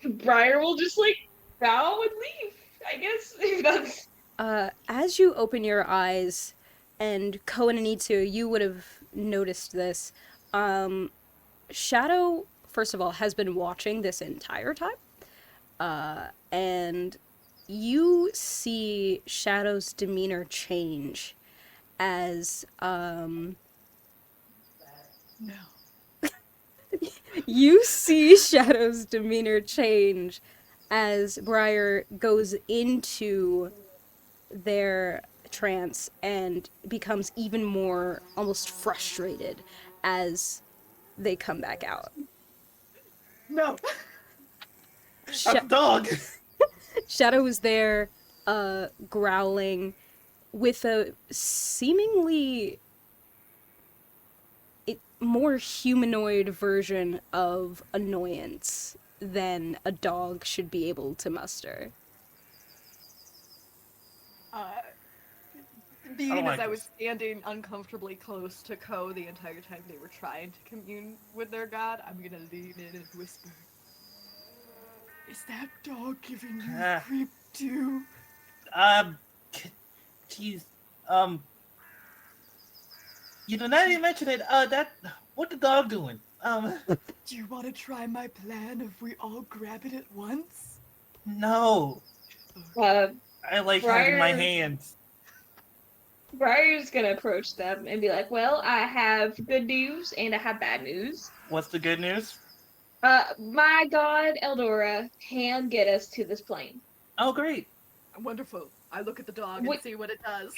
Speaker 4: Briar will just like bow and leave. I guess if that's
Speaker 1: as you open your eyes, and Ko and Anitsu, you would have noticed this. Shadow, first of all, has been watching this entire time. And you see Shadow's demeanor change as,
Speaker 3: No.
Speaker 1: you see Shadow's demeanor change as Briar goes into their trance and becomes even more almost frustrated as they come back out.
Speaker 3: No.
Speaker 2: That's a dog.
Speaker 1: Shadow is there, growling with a seemingly more humanoid version of annoyance than a dog should be able to muster.
Speaker 3: Being
Speaker 2: like
Speaker 3: as I was
Speaker 2: this.
Speaker 3: standing uncomfortably close to Ko the entire time they were trying to commune with their god, I'm gonna lean in and whisper, "Is that dog giving you
Speaker 2: Ah.
Speaker 3: creep too?"
Speaker 2: Jeez. You know, now that you mention it, what the dog doing?
Speaker 3: Do you want to try my plan if we all grab it at once?
Speaker 2: No.
Speaker 4: uh
Speaker 2: I like having my
Speaker 4: Briar
Speaker 2: hands.
Speaker 4: Briar's gonna approach them and be like, "Well, I have good news and I have bad news.
Speaker 2: What's the good news?
Speaker 4: My god Eldora can get us to this plane.
Speaker 2: Oh, great.
Speaker 3: Wonderful. I look at the dog and
Speaker 4: What-
Speaker 3: see what it does.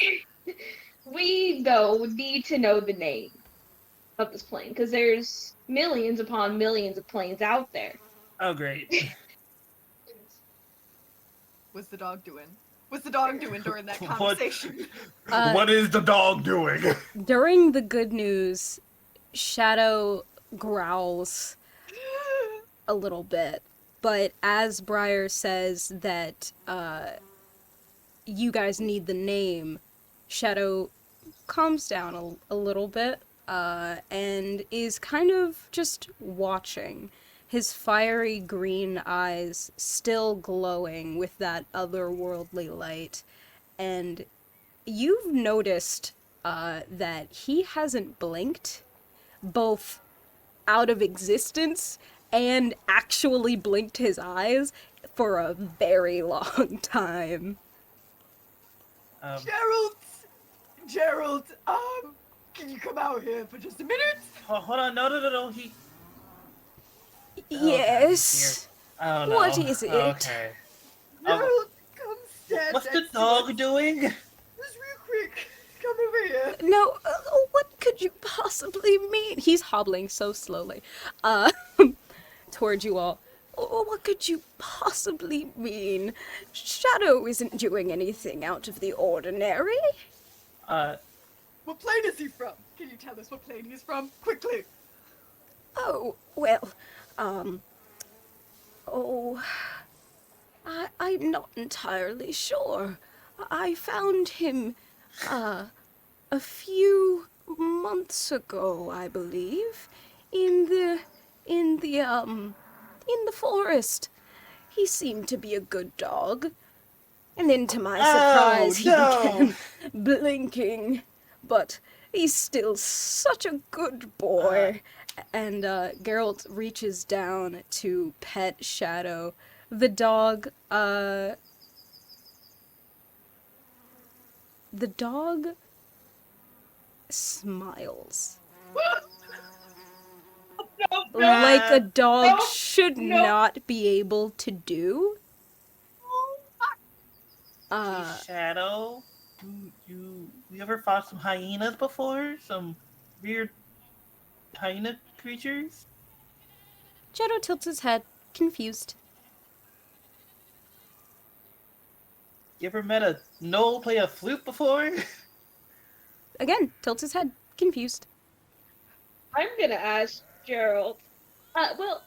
Speaker 4: We though need to know the name of this plane because there's millions upon millions of planes out there."
Speaker 2: Oh, great.
Speaker 3: What's the dog doing? What's the dog doing during that
Speaker 2: What?
Speaker 3: conversation?
Speaker 2: What is the dog doing?
Speaker 1: During the good news, Shadow growls a little bit, but as Briar says that you guys need the name, Shadow calms down a little bit and is kind of just watching, his fiery green eyes still glowing with that otherworldly light. And you've noticed that he hasn't blinked, both out of existence and actually blinked his eyes for a very long time.
Speaker 3: Gerald, can you come out here for just a minute?
Speaker 2: Hold on, no.
Speaker 1: Yes.
Speaker 2: Oh, no.
Speaker 1: What is it?
Speaker 2: Okay.
Speaker 3: Gerald, come stand
Speaker 2: What's the
Speaker 3: next to
Speaker 2: dog
Speaker 3: us.
Speaker 2: doing?
Speaker 3: Just real quick, come over here.
Speaker 1: No, what could you possibly mean? He's hobbling so slowly, towards you all. What could you possibly mean? Shadow isn't doing anything out of the ordinary.
Speaker 3: What plane is he from? Can you tell us what plane he's from? Quickly.
Speaker 1: Oh, well, I'm not entirely sure. I found him, a few months ago, I believe, in the forest. He seemed to be a good dog. And then to my
Speaker 2: Oh,
Speaker 1: surprise, he began blinking. But he's still such a good boy. And Geralt reaches down to pet Shadow. The dog, the dog smiles. Like a dog should not be able to do.
Speaker 2: Shadow, you ever fought some hyenas before? Some weird hyena creatures?
Speaker 1: Shadow tilts his head, confused.
Speaker 2: You ever met a gnoll play a flute before?
Speaker 1: Again, tilts his head, confused.
Speaker 4: I'm gonna ask Gerald. Well,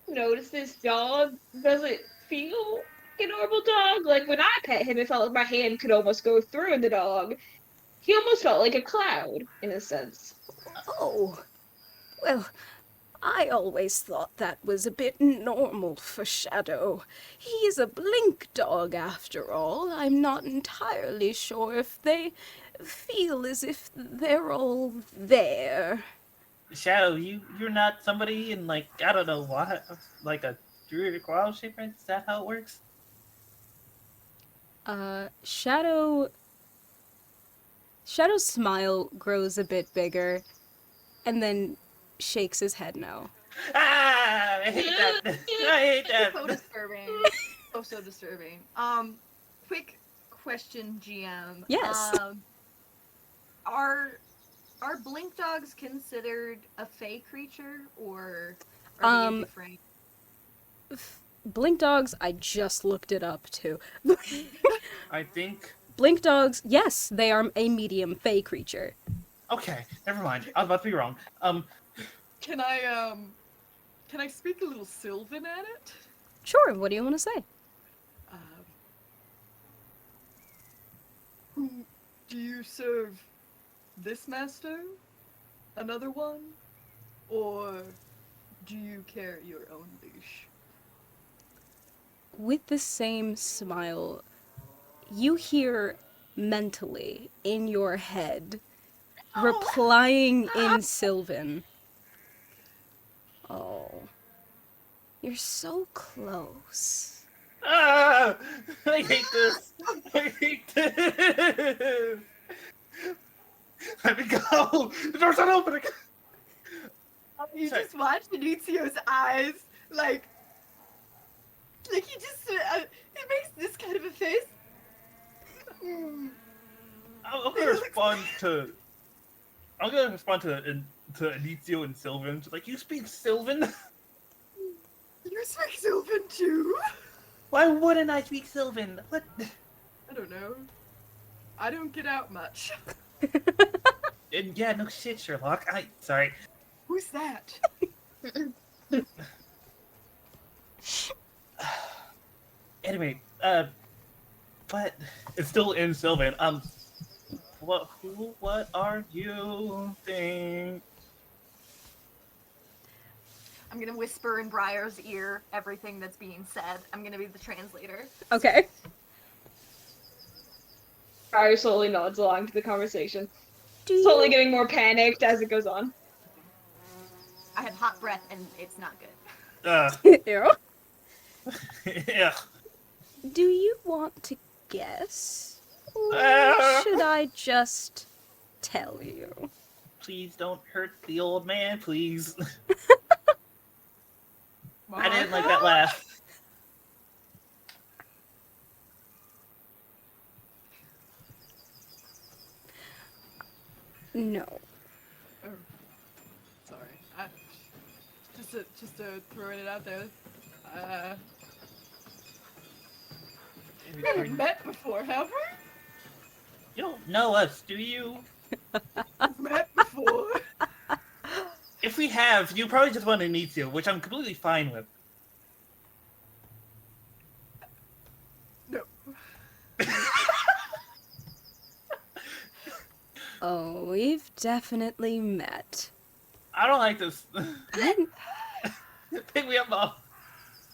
Speaker 4: notice this dog. Does it feel like a normal dog? Like when I pet him, it felt like my hand could almost go through the dog. He almost felt like a cloud, in a sense.
Speaker 1: Oh, well, I always thought that was a bit normal for Shadow. He's a blink dog after all. I'm not entirely sure if they feel as if they're all there.
Speaker 2: Shadow, you're not somebody in like I don't know what like a druidic wild shaper? Is that how it works?
Speaker 1: Shadow's smile grows a bit bigger, and then shakes his head no.
Speaker 2: Ah, I hate that. I hate that.
Speaker 3: So disturbing. So disturbing. Quick question, GM.
Speaker 1: Yes.
Speaker 3: Are blink dogs considered a fey creature, or are they different?
Speaker 1: Blink dogs, I just looked it up too.
Speaker 2: I think.
Speaker 1: Blink dogs, yes, they are a medium fey creature.
Speaker 2: Okay, never mind. I was about to be wrong.
Speaker 3: Can I speak a little Sylvan at it?
Speaker 1: Sure, what do you want to say?
Speaker 3: Who do you serve? This master? Another one? Or do you carry your own leash?
Speaker 1: With the same smile, you hear mentally in your head, replying in Sylvan. Oh, you're so close.
Speaker 2: Ah, I hate this. I hate this. Let me go. The door's not opening.
Speaker 3: You
Speaker 2: Sorry.
Speaker 3: just watch Benitzio's eyes, like he just, it makes this kind of a face.
Speaker 2: I'm gonna respond to. I'm gonna respond to Anizio and Sylvan. She's like, you speak Sylvan?
Speaker 3: You speak Sylvan too?
Speaker 2: Why wouldn't I speak Sylvan? What?
Speaker 3: I don't know. I don't get out much.
Speaker 2: And yeah, no shit, Sherlock. Sorry.
Speaker 3: Who's that?
Speaker 2: Anyway, but it's still in Sylvan. What are you think?
Speaker 3: I'm gonna whisper in Briar's ear everything that's being said. I'm gonna be the translator.
Speaker 1: Okay.
Speaker 4: Barry slowly nods along to the conversation, slowly getting more panicked as it goes on.
Speaker 3: I have hot breath and it's not good.
Speaker 1: Yeah.
Speaker 2: Yeah.
Speaker 1: Do you want to guess? Or should I just tell you?
Speaker 2: Please don't hurt the old man, please. I didn't like that laugh.
Speaker 1: No.
Speaker 3: Oh, sorry. Just throwing it out there. We haven't met before, have we?
Speaker 2: You don't know us, do you?
Speaker 3: We've met before.
Speaker 2: If we have, you probably just want to meet you, which I'm completely fine with.
Speaker 3: No.
Speaker 1: Oh, we've definitely met.
Speaker 2: I don't like this.
Speaker 1: I'm,
Speaker 2: Pick me up, Mom.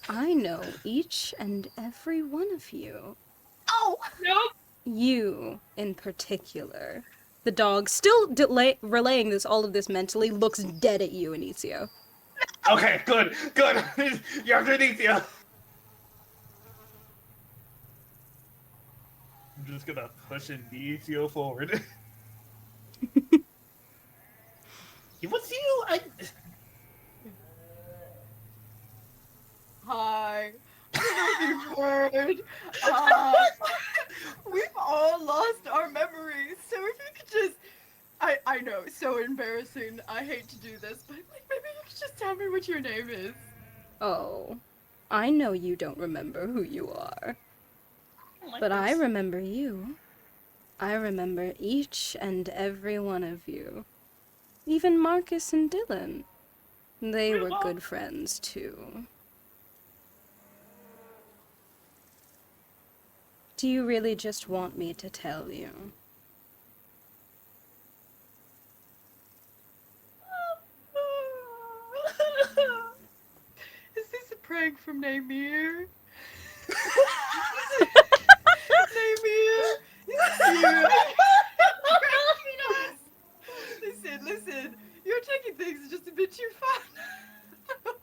Speaker 1: I know each and every one of you.
Speaker 3: No!
Speaker 4: Nope.
Speaker 1: You, in particular. The dog, still relaying all of this mentally, looks dead at you, Inicio.
Speaker 2: Okay, good. You're underneath you. I'm just gonna push Inicio forward. What's you?
Speaker 3: Hi. I don't know if you've heard. We've all lost our memories, so if you could just... I know, it's so embarrassing. I hate to do this, but like, maybe you could just tell me what your name is.
Speaker 1: Oh, I know you don't remember who you are.
Speaker 2: Like
Speaker 1: But I
Speaker 2: this.
Speaker 1: remember you. I remember each and every one of you. Even Marcus and Dylan. They were good friends, too. Do you really just want me to tell you?
Speaker 3: Is this a prank from Naymir? Naymir? Listen. You're taking things just a bit too far.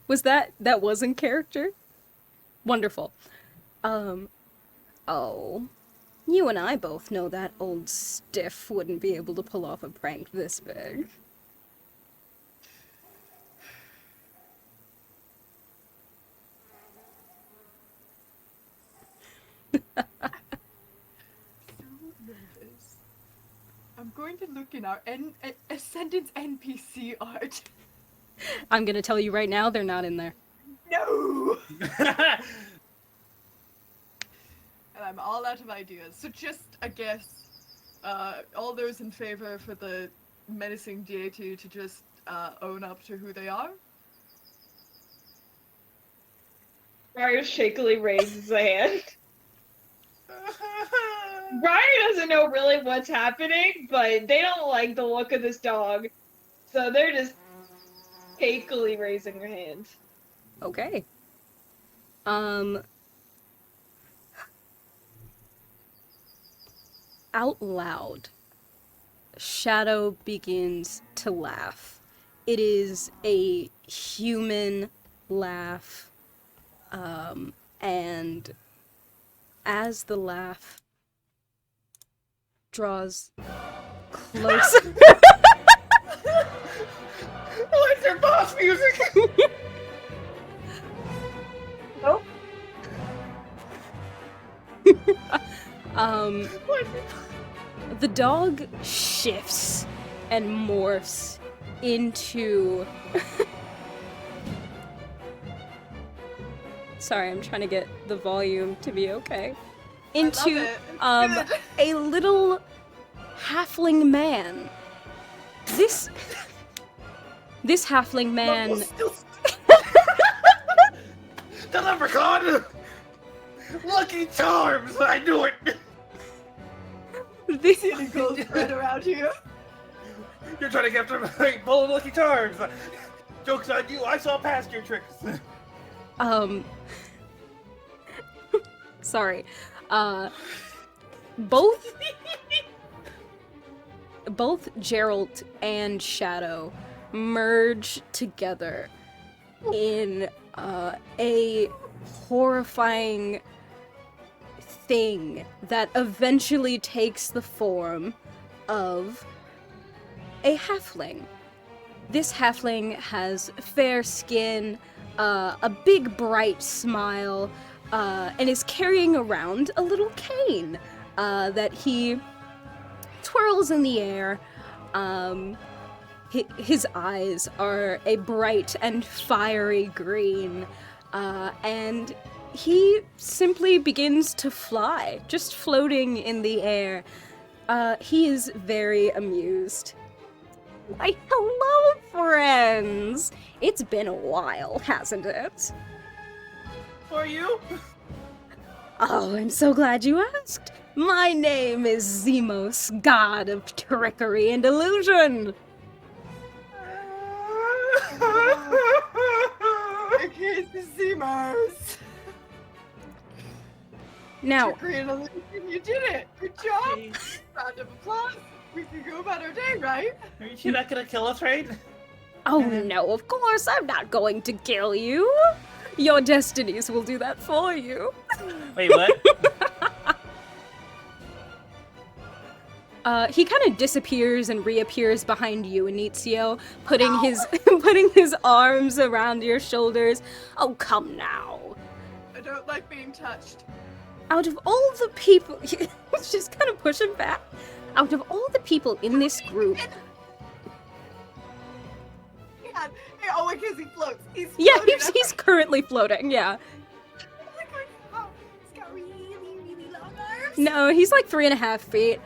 Speaker 1: Was that was in character? Wonderful. Oh. You and I both know that old stiff wouldn't be able to pull off a prank this big.
Speaker 3: So nervous. I'm going to look in our Ascendance NPC art.
Speaker 1: I'm gonna tell you right now, they're not in there.
Speaker 3: No! And I'm all out of ideas. So just, I guess, all those in favor for the menacing deity to just own up to who they are?
Speaker 4: Mario shakily raises a hand. Briar doesn't know really what's happening, but they don't like the look of this dog. So they're just shakily raising their hand.
Speaker 1: Okay. Out loud, Shadow begins to laugh. It is a human laugh, and as the laugh draws closer...
Speaker 2: What's your boss music?
Speaker 4: Nope.
Speaker 1: The dog shifts and morphs into... Sorry, I'm trying to get the volume to be okay. Into, a little halfling man. This halfling man...
Speaker 2: The leprechaun! Lucky Charms! I knew it!
Speaker 1: This...
Speaker 3: Any gold thread around here?
Speaker 2: You're trying to get after my bowl of Lucky Charms! Joke's on you, I saw past your tricks!
Speaker 1: Sorry. Both Gerald and Shadow merge together in a horrifying thing that eventually takes the form of a halfling. This halfling has fair skin, a big bright smile, and is carrying around a little cane that he twirls in the air. His eyes are a bright and fiery green, and he simply begins to fly, just floating in the air. He is very amused. Why, hello, friends! It's been a while, hasn't it?
Speaker 2: For you?
Speaker 1: Oh, I'm so glad you asked. My name is Zemos, god of trickery and illusion.
Speaker 3: Okay, Zemos.
Speaker 1: Now,
Speaker 3: Trickery and illusion, you did it! Good job! Round of applause. We can go about our day, right?
Speaker 2: Are you not gonna kill us, right?
Speaker 1: oh no, of course, I'm not going to kill you. Your destinies will do that for you.
Speaker 2: Wait, what?
Speaker 1: He kind of disappears and reappears behind you, Inizio, putting his arms around your shoulders. Oh, come now.
Speaker 3: I don't like being touched.
Speaker 1: Out of all the people, just kind of push him back. Out of all the people in this group,
Speaker 3: God. Oh, because he floats. He's
Speaker 1: yeah,
Speaker 3: floating
Speaker 1: he's currently floating. Yeah.
Speaker 3: Oh, he's got really, really long arms.
Speaker 1: No, he's like 3.5 feet.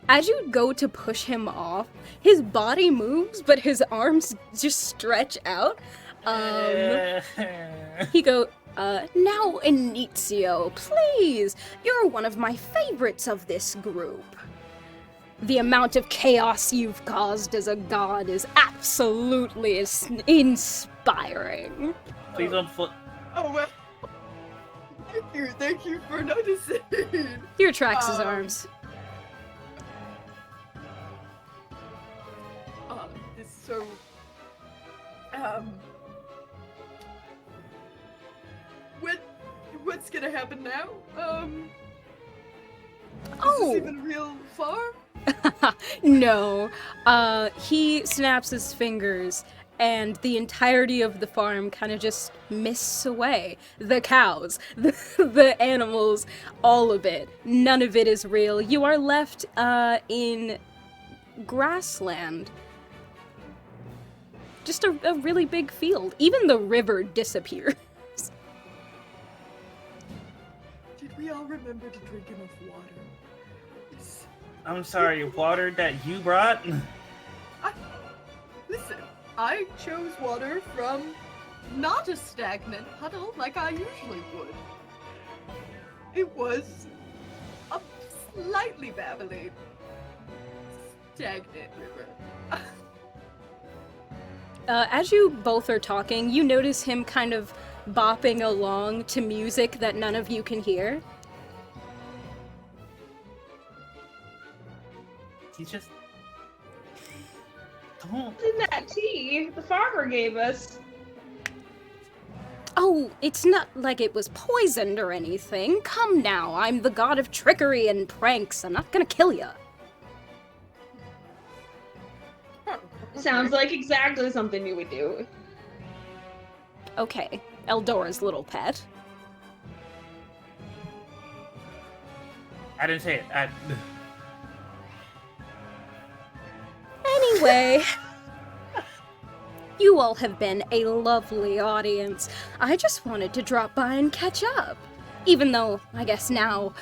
Speaker 1: As you go to push him off, his body moves, but his arms just stretch out. He go, now Inizio, please. You're one of my favorites of this group. The amount of chaos you've caused as a god is absolutely inspiring.
Speaker 2: Please don't float.
Speaker 3: Oh, well. Thank you for noticing.
Speaker 1: He retracts his arms.
Speaker 3: So, what's gonna happen now? Is this even a real farm?
Speaker 1: No. He snaps his fingers, and the entirety of the farm kind of just mists away. The cows, the animals, all of it. None of it is real. You are left, in grassland. Just a really big field. Even the river disappears.
Speaker 3: Did we all remember to drink enough water?
Speaker 2: I'm sorry, water that you brought?
Speaker 3: Listen, I chose water from not a stagnant puddle like I usually would. It was a slightly babbly, stagnant river.
Speaker 1: As you both are talking, you notice him kind of bopping along to music that none of you can hear.
Speaker 2: He's just... Don't...
Speaker 4: In that tea the farmer gave us.
Speaker 1: Oh, it's not like it was poisoned or anything. Come now, I'm the god of trickery and pranks. I'm not gonna kill ya.
Speaker 4: Sounds like exactly something you would do.
Speaker 1: Okay, Eldora's little pet.
Speaker 2: I didn't say it.
Speaker 1: Anyway, you all have been a lovely audience. I just wanted to drop by and catch up. Even though, I guess now,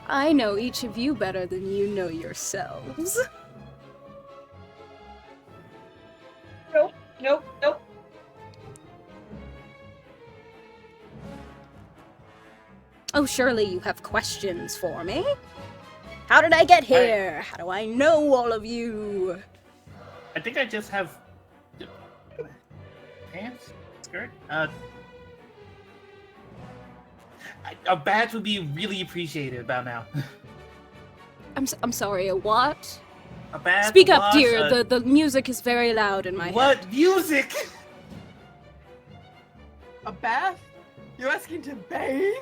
Speaker 1: I know each of you better than you know yourselves.
Speaker 4: Nope.
Speaker 1: Oh, surely you have questions for me? How did I get here? How do I know all of you?
Speaker 2: I think I just have... pants? Skirt? A badge would be really appreciated about now.
Speaker 1: I'm sorry, a what?
Speaker 2: A badge?
Speaker 1: Speak
Speaker 2: a
Speaker 1: up,
Speaker 2: watch,
Speaker 1: dear. The music is very loud in my head.
Speaker 2: What music?
Speaker 3: A bath? You're asking to bathe?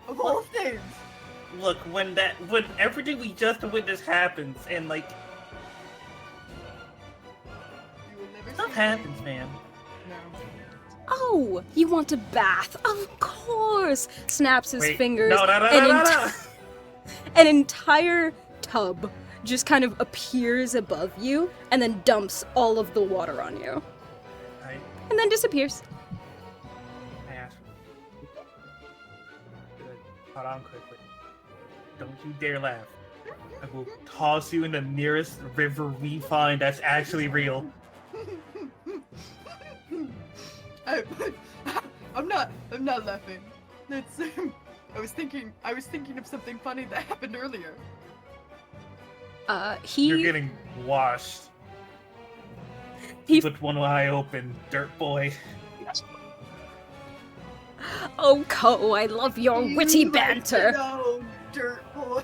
Speaker 3: Of all things.
Speaker 2: Look, when everything we just witnessed happens, and like...
Speaker 3: You will never
Speaker 2: Stuff
Speaker 3: see
Speaker 2: happens, man.
Speaker 3: No.
Speaker 1: Oh, you want a bath? Of course! Snaps his
Speaker 2: Wait,
Speaker 1: fingers.
Speaker 2: no.
Speaker 1: An entire tub just kind of appears above you and then dumps all of the water on you. And then disappears.
Speaker 2: Hold on quickly. Don't you dare laugh. I will toss you in the nearest river we find that's actually real.
Speaker 3: I'm not laughing. It's I was thinking of something funny that happened earlier.
Speaker 2: You're getting washed.
Speaker 1: He
Speaker 2: Put one eye open, dirt boy.
Speaker 1: Oh, Ko, I love your witty
Speaker 3: You like
Speaker 1: banter.
Speaker 3: to know, dirt boy.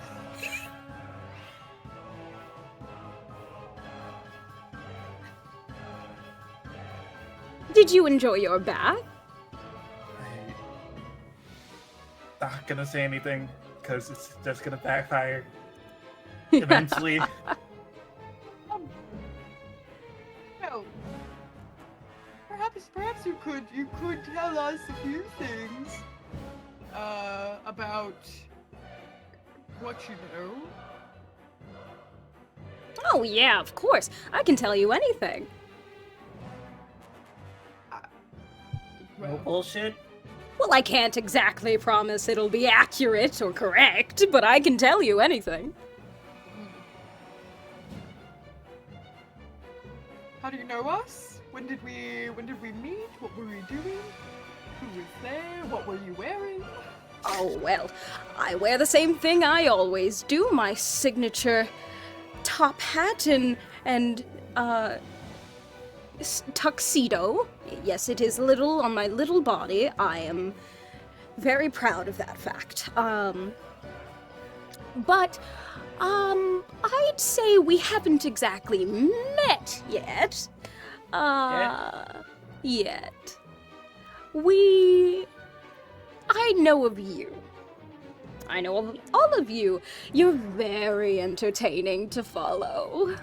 Speaker 1: Did you enjoy your bath?
Speaker 2: I'm not gonna say anything because it's just gonna backfire immensely.
Speaker 3: No. Perhaps you could tell us a few things about what you know.
Speaker 1: Oh, yeah, of course. I can tell you anything.
Speaker 2: No
Speaker 3: Well,
Speaker 2: bullshit.
Speaker 1: Well, I can't exactly promise it'll be accurate or correct, but I can tell you anything.
Speaker 3: how do you know us? When did we meet? What were we doing? Who was there? What were you wearing?
Speaker 1: Oh, well, I wear the same thing I always do, my signature top hat and tuxedo. Yes, it is little on my little body. I am very proud of that fact. But I'd say we haven't exactly met yet. Yet. I know of you. I know of all of you. You're very entertaining to follow.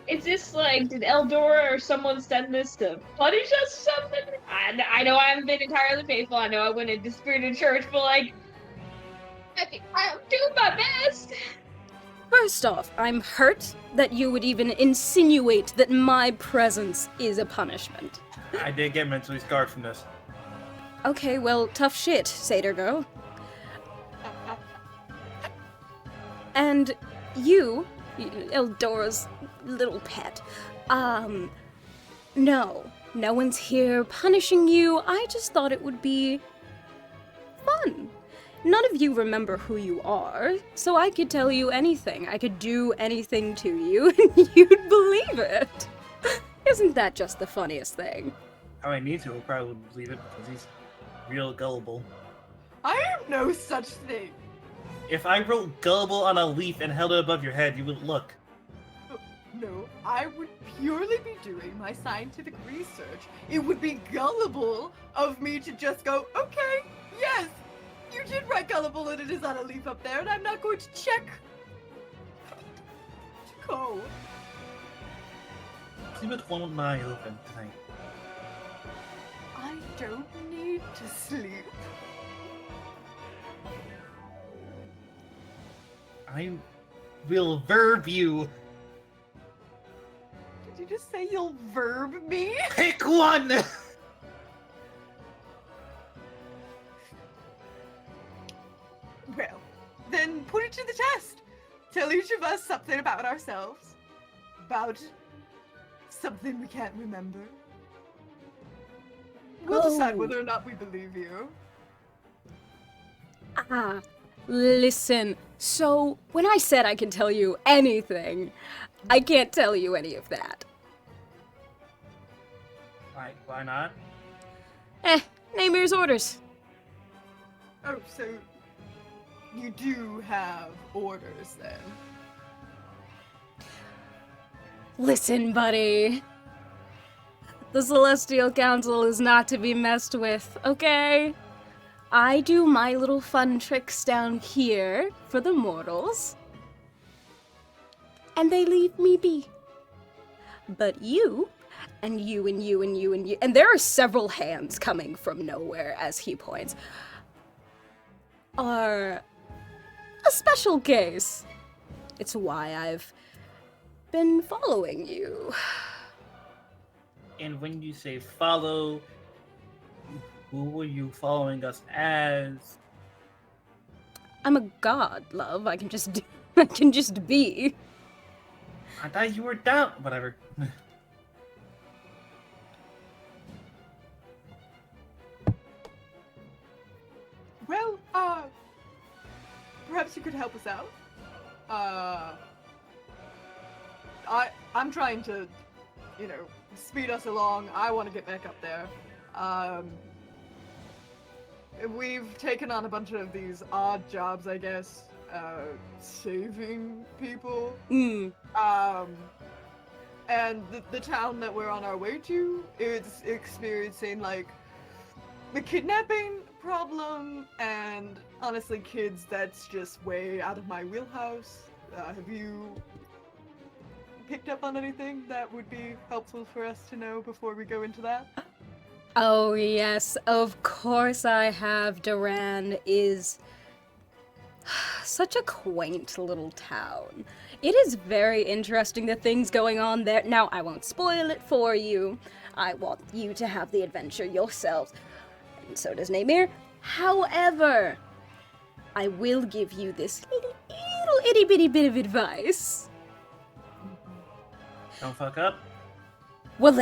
Speaker 4: Is this like, did Eldora or someone send this to punish us or something? I know I haven't been entirely faithful. I know I went into Spirited Church, but like, I'm doing my best.
Speaker 1: First off, I'm hurt that you would even insinuate that my presence is a punishment.
Speaker 2: I did get mentally scarred from this.
Speaker 1: Okay, well, tough shit, Satyr girl. And you, Eldora's little pet, no one's here punishing you. I just thought it would be fun. None of you remember who you are, so I could tell you anything. I could do anything to you, and you'd believe it. Isn't that just the funniest thing?
Speaker 2: How I need to, I'll probably believe it because he's real gullible.
Speaker 3: I am no such thing.
Speaker 2: If I wrote gullible on a leaf and held it above your head, you would look.
Speaker 3: No, I would purely be doing my scientific research. It would be gullible of me to just go, okay, yes, you did write gullible and it is on a leaf up there, and I'm not going to check. To go.
Speaker 2: Sleep with one eye open tonight.
Speaker 3: I don't need to sleep.
Speaker 2: I will verb you.
Speaker 3: Did you just say you'll verb me?
Speaker 2: Pick one!
Speaker 3: Well, then put it to the test. Tell each of us something about ourselves. About something we can't remember. We'll decide
Speaker 1: Oh.
Speaker 3: whether or not we believe you.
Speaker 1: Listen. So, when I said I can tell you anything, I can't tell you any of that.
Speaker 2: Why not?
Speaker 1: Name yours orders.
Speaker 3: Oh, so you do have orders then?
Speaker 1: Listen, buddy. The Celestial Council is not to be messed with, okay? I do my little fun tricks down here for the mortals. And they leave me be. But you, and you, and you, and you, and you, and there are several hands coming from nowhere as he points, are a special case. It's why I've been following you.
Speaker 2: And when you say follow, who are you following us as?
Speaker 1: I'm a god, love. I can just be.
Speaker 2: I thought you were down. Whatever.
Speaker 3: Well, perhaps you could help us out. I'm trying to, speed us along. I want to get back up there. we've taken on a bunch of these odd jobs, I guess, saving people.
Speaker 1: Mm.
Speaker 3: And the town that we're on our way to is experiencing like the kidnapping problem, and honestly, kids, that's just way out of my wheelhouse. Have you picked up on anything that would be helpful for us to know before we go into that?
Speaker 1: Oh, yes, of course I have. Duran is such a quaint little town. It is very interesting the things going on there. Now, I won't spoil it for you. I want you to have the adventure yourselves. And so does Naymir. However, I will give you this little itty bitty bit of advice.
Speaker 2: Don't fuck up.
Speaker 1: Well,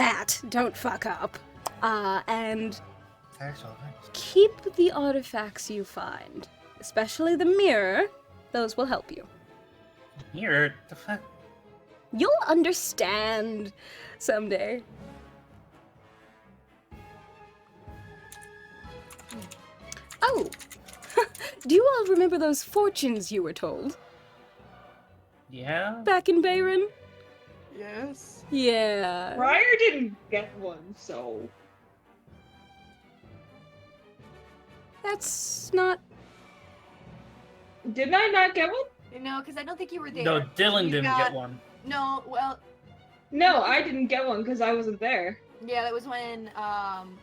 Speaker 1: don't fuck up. And
Speaker 2: Actual things.
Speaker 1: keep the artifacts you find, especially the mirror. Those will help you.
Speaker 2: Here, the fuck?
Speaker 1: You'll understand someday. Oh, do you all remember those fortunes you were told
Speaker 2: Yeah?
Speaker 1: back in Bayron?
Speaker 3: Yes.
Speaker 1: Yeah.
Speaker 4: Briar didn't get one, so
Speaker 1: That's not.
Speaker 4: didn't I not get one?
Speaker 5: No, because I don't think you were there.
Speaker 2: No, Dylan
Speaker 5: You
Speaker 2: didn't
Speaker 5: got-
Speaker 2: get one.
Speaker 5: No, well,
Speaker 4: No, I didn't get one because I wasn't there.
Speaker 5: yeah, that was when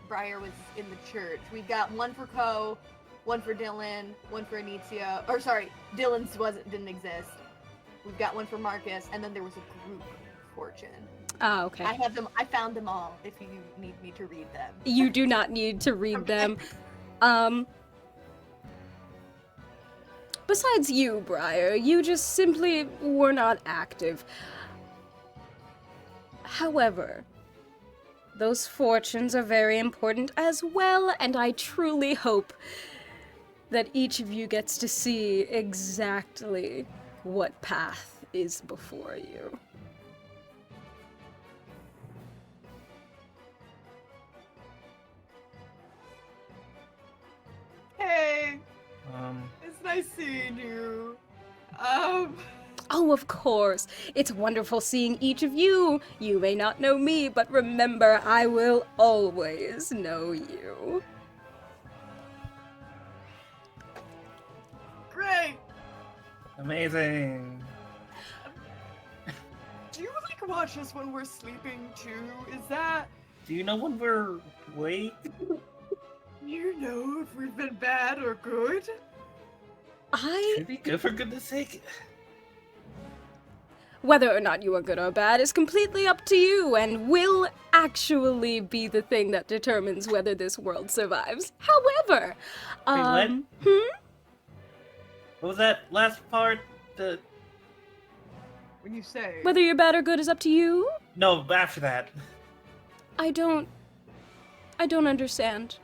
Speaker 5: Briar was in the church. We've got one for Ko, one for Dylan, one for Anicia. Or sorry, Dylan's didn't exist. We've got one for Marcus, and then there was a group fortune.
Speaker 1: Ah, okay.
Speaker 5: I have them. I found them all. If you need me to read them.
Speaker 1: You do not need to read them. Besides you, Briar, you just simply were not active. However, those fortunes are very important as well, and I truly hope that each of you gets to see exactly what path is before you.
Speaker 3: Hey, it's nice seeing you.
Speaker 1: Oh, of course. It's wonderful seeing each of you. You may not know me, but remember, I will always know you.
Speaker 3: Great.
Speaker 2: Amazing.
Speaker 3: Do you like watch us when we're sleeping too? Is that
Speaker 2: Do you know when we're awake?
Speaker 3: you know if we've been bad or good?
Speaker 2: Should be good for goodness sake.
Speaker 1: Whether or not you are good or bad is completely up to you and will actually be the thing that determines whether this world survives. However,
Speaker 2: what? What was that last part?
Speaker 3: When you say
Speaker 1: whether you're bad or good is up to you?
Speaker 2: No, after that.
Speaker 1: I don't understand.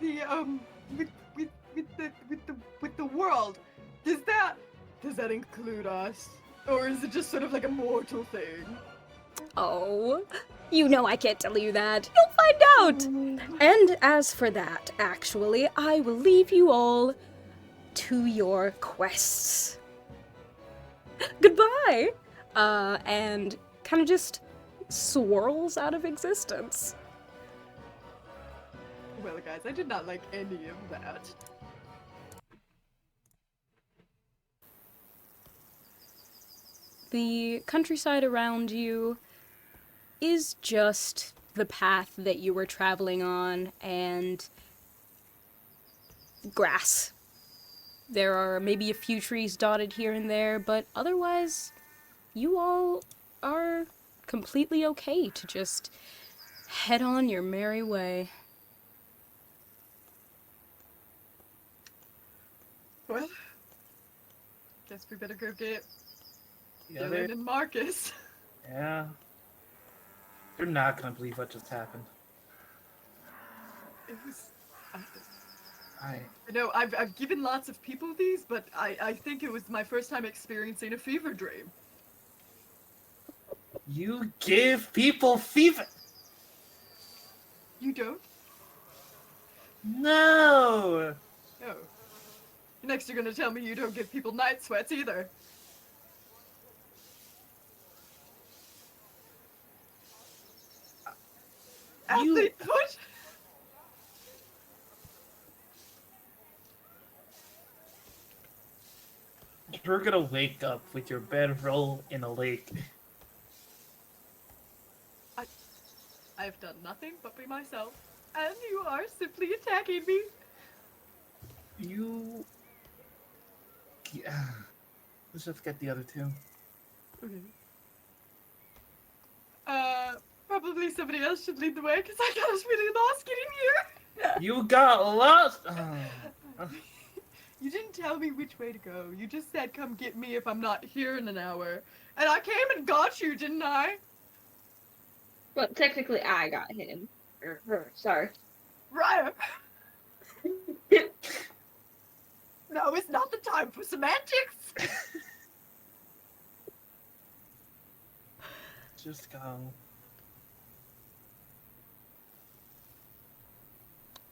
Speaker 3: the with the world, does that include us? Or is it just sort of like a mortal thing?
Speaker 1: Oh, you know I can't tell you that. You'll find out! And as for that, actually, I will leave you all to your quests. Goodbye! And kind of just swirls out of existence.
Speaker 3: Well, guys, I did not like any of that.
Speaker 1: The countryside around you is just the path that you were traveling on and grass. There are maybe a few trees dotted here and there, but otherwise, you all are completely okay to just head on your merry way.
Speaker 3: Well, guess we better go get
Speaker 2: The
Speaker 3: Dylan
Speaker 2: other?
Speaker 3: and Marcus.
Speaker 2: Yeah. You're not gonna believe what just happened.
Speaker 3: It was.
Speaker 2: I
Speaker 3: I know I've given lots of people these, but I think it was my first time experiencing a fever dream.
Speaker 2: You give people fever.
Speaker 3: You don't?
Speaker 2: No.
Speaker 5: Oh. Next, you're gonna tell me you don't give people night sweats either. Athlete foot.
Speaker 2: You're gonna wake up with your bedroll in a lake.
Speaker 5: I've done nothing but be myself, and you are simply attacking me.
Speaker 2: You. Yeah. Let's just get the other two.
Speaker 5: Okay. Probably somebody else should lead the way because I got really lost getting here.
Speaker 2: You got lost.
Speaker 5: You didn't tell me which way to go. You just said come get me if I'm not here in an hour. And I came and got you, didn't I?
Speaker 4: Well, technically, I got him. Or her, sorry.
Speaker 5: Right. No, it's not the time for semantics.
Speaker 2: Just go.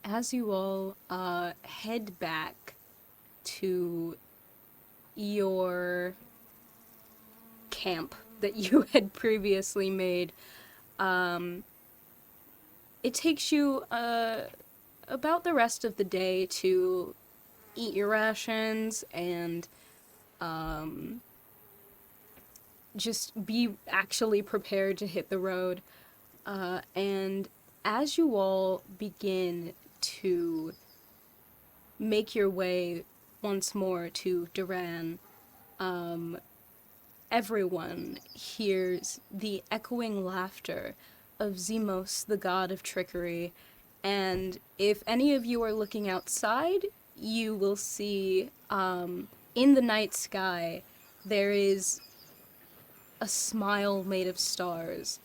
Speaker 1: As you all head back to your camp that you had previously made, it takes you about the rest of the day to eat your rations and just be actually prepared to hit the road. And as you all begin to make your way once more to Duran, everyone hears the echoing laughter of Zemos, the god of trickery, and if any of you are looking outside, you will see, in the night sky, there is a smile made of stars,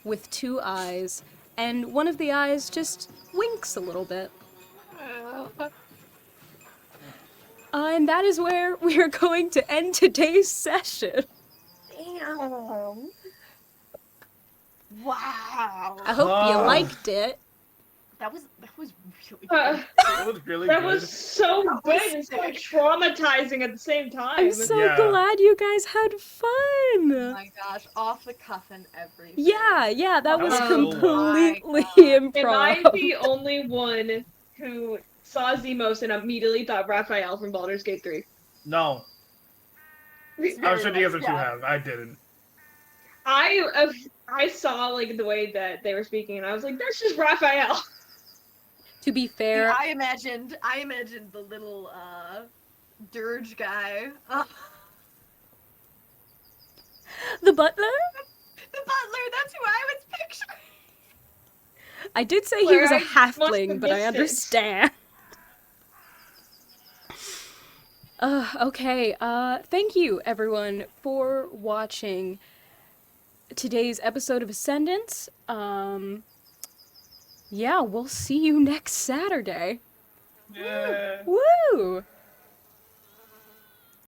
Speaker 1: with two eyes, and one of the eyes just winks a little bit. And that is where we are going to end today's session.
Speaker 5: Damn. Wow.
Speaker 1: I hope you liked it.
Speaker 5: That was really good.
Speaker 2: That was really
Speaker 4: That
Speaker 2: good.
Speaker 4: was so
Speaker 5: That
Speaker 4: good
Speaker 5: was
Speaker 4: and so
Speaker 5: sick.
Speaker 4: traumatizing at the same time.
Speaker 1: I'm so
Speaker 2: Yeah.
Speaker 1: glad you guys had
Speaker 5: Oh
Speaker 1: fun.
Speaker 5: my gosh, off the cuff and everything.
Speaker 1: Yeah, that was
Speaker 2: That was so
Speaker 1: completely
Speaker 5: wild.
Speaker 4: Am I
Speaker 1: improv.
Speaker 4: the only one who saw Zemos and immediately thought Raphael from Baldur's Gate 3?
Speaker 2: No. I'm sure the other two have. I didn't.
Speaker 4: I saw like the way that they were speaking, and I was like, "That's just Raphael."
Speaker 1: To be
Speaker 5: See,
Speaker 1: fair,
Speaker 5: I imagined the little dirge guy.
Speaker 1: the butler?
Speaker 5: The butler, that's who I was picturing.
Speaker 1: I did say he
Speaker 4: Claire,
Speaker 1: was a
Speaker 4: I must have
Speaker 1: halfling, but I
Speaker 4: missed it.
Speaker 1: understand. Okay, thank you everyone for watching today's episode of Ascendance. Yeah, we'll see you next Saturday.
Speaker 2: Yeah.
Speaker 1: Woo!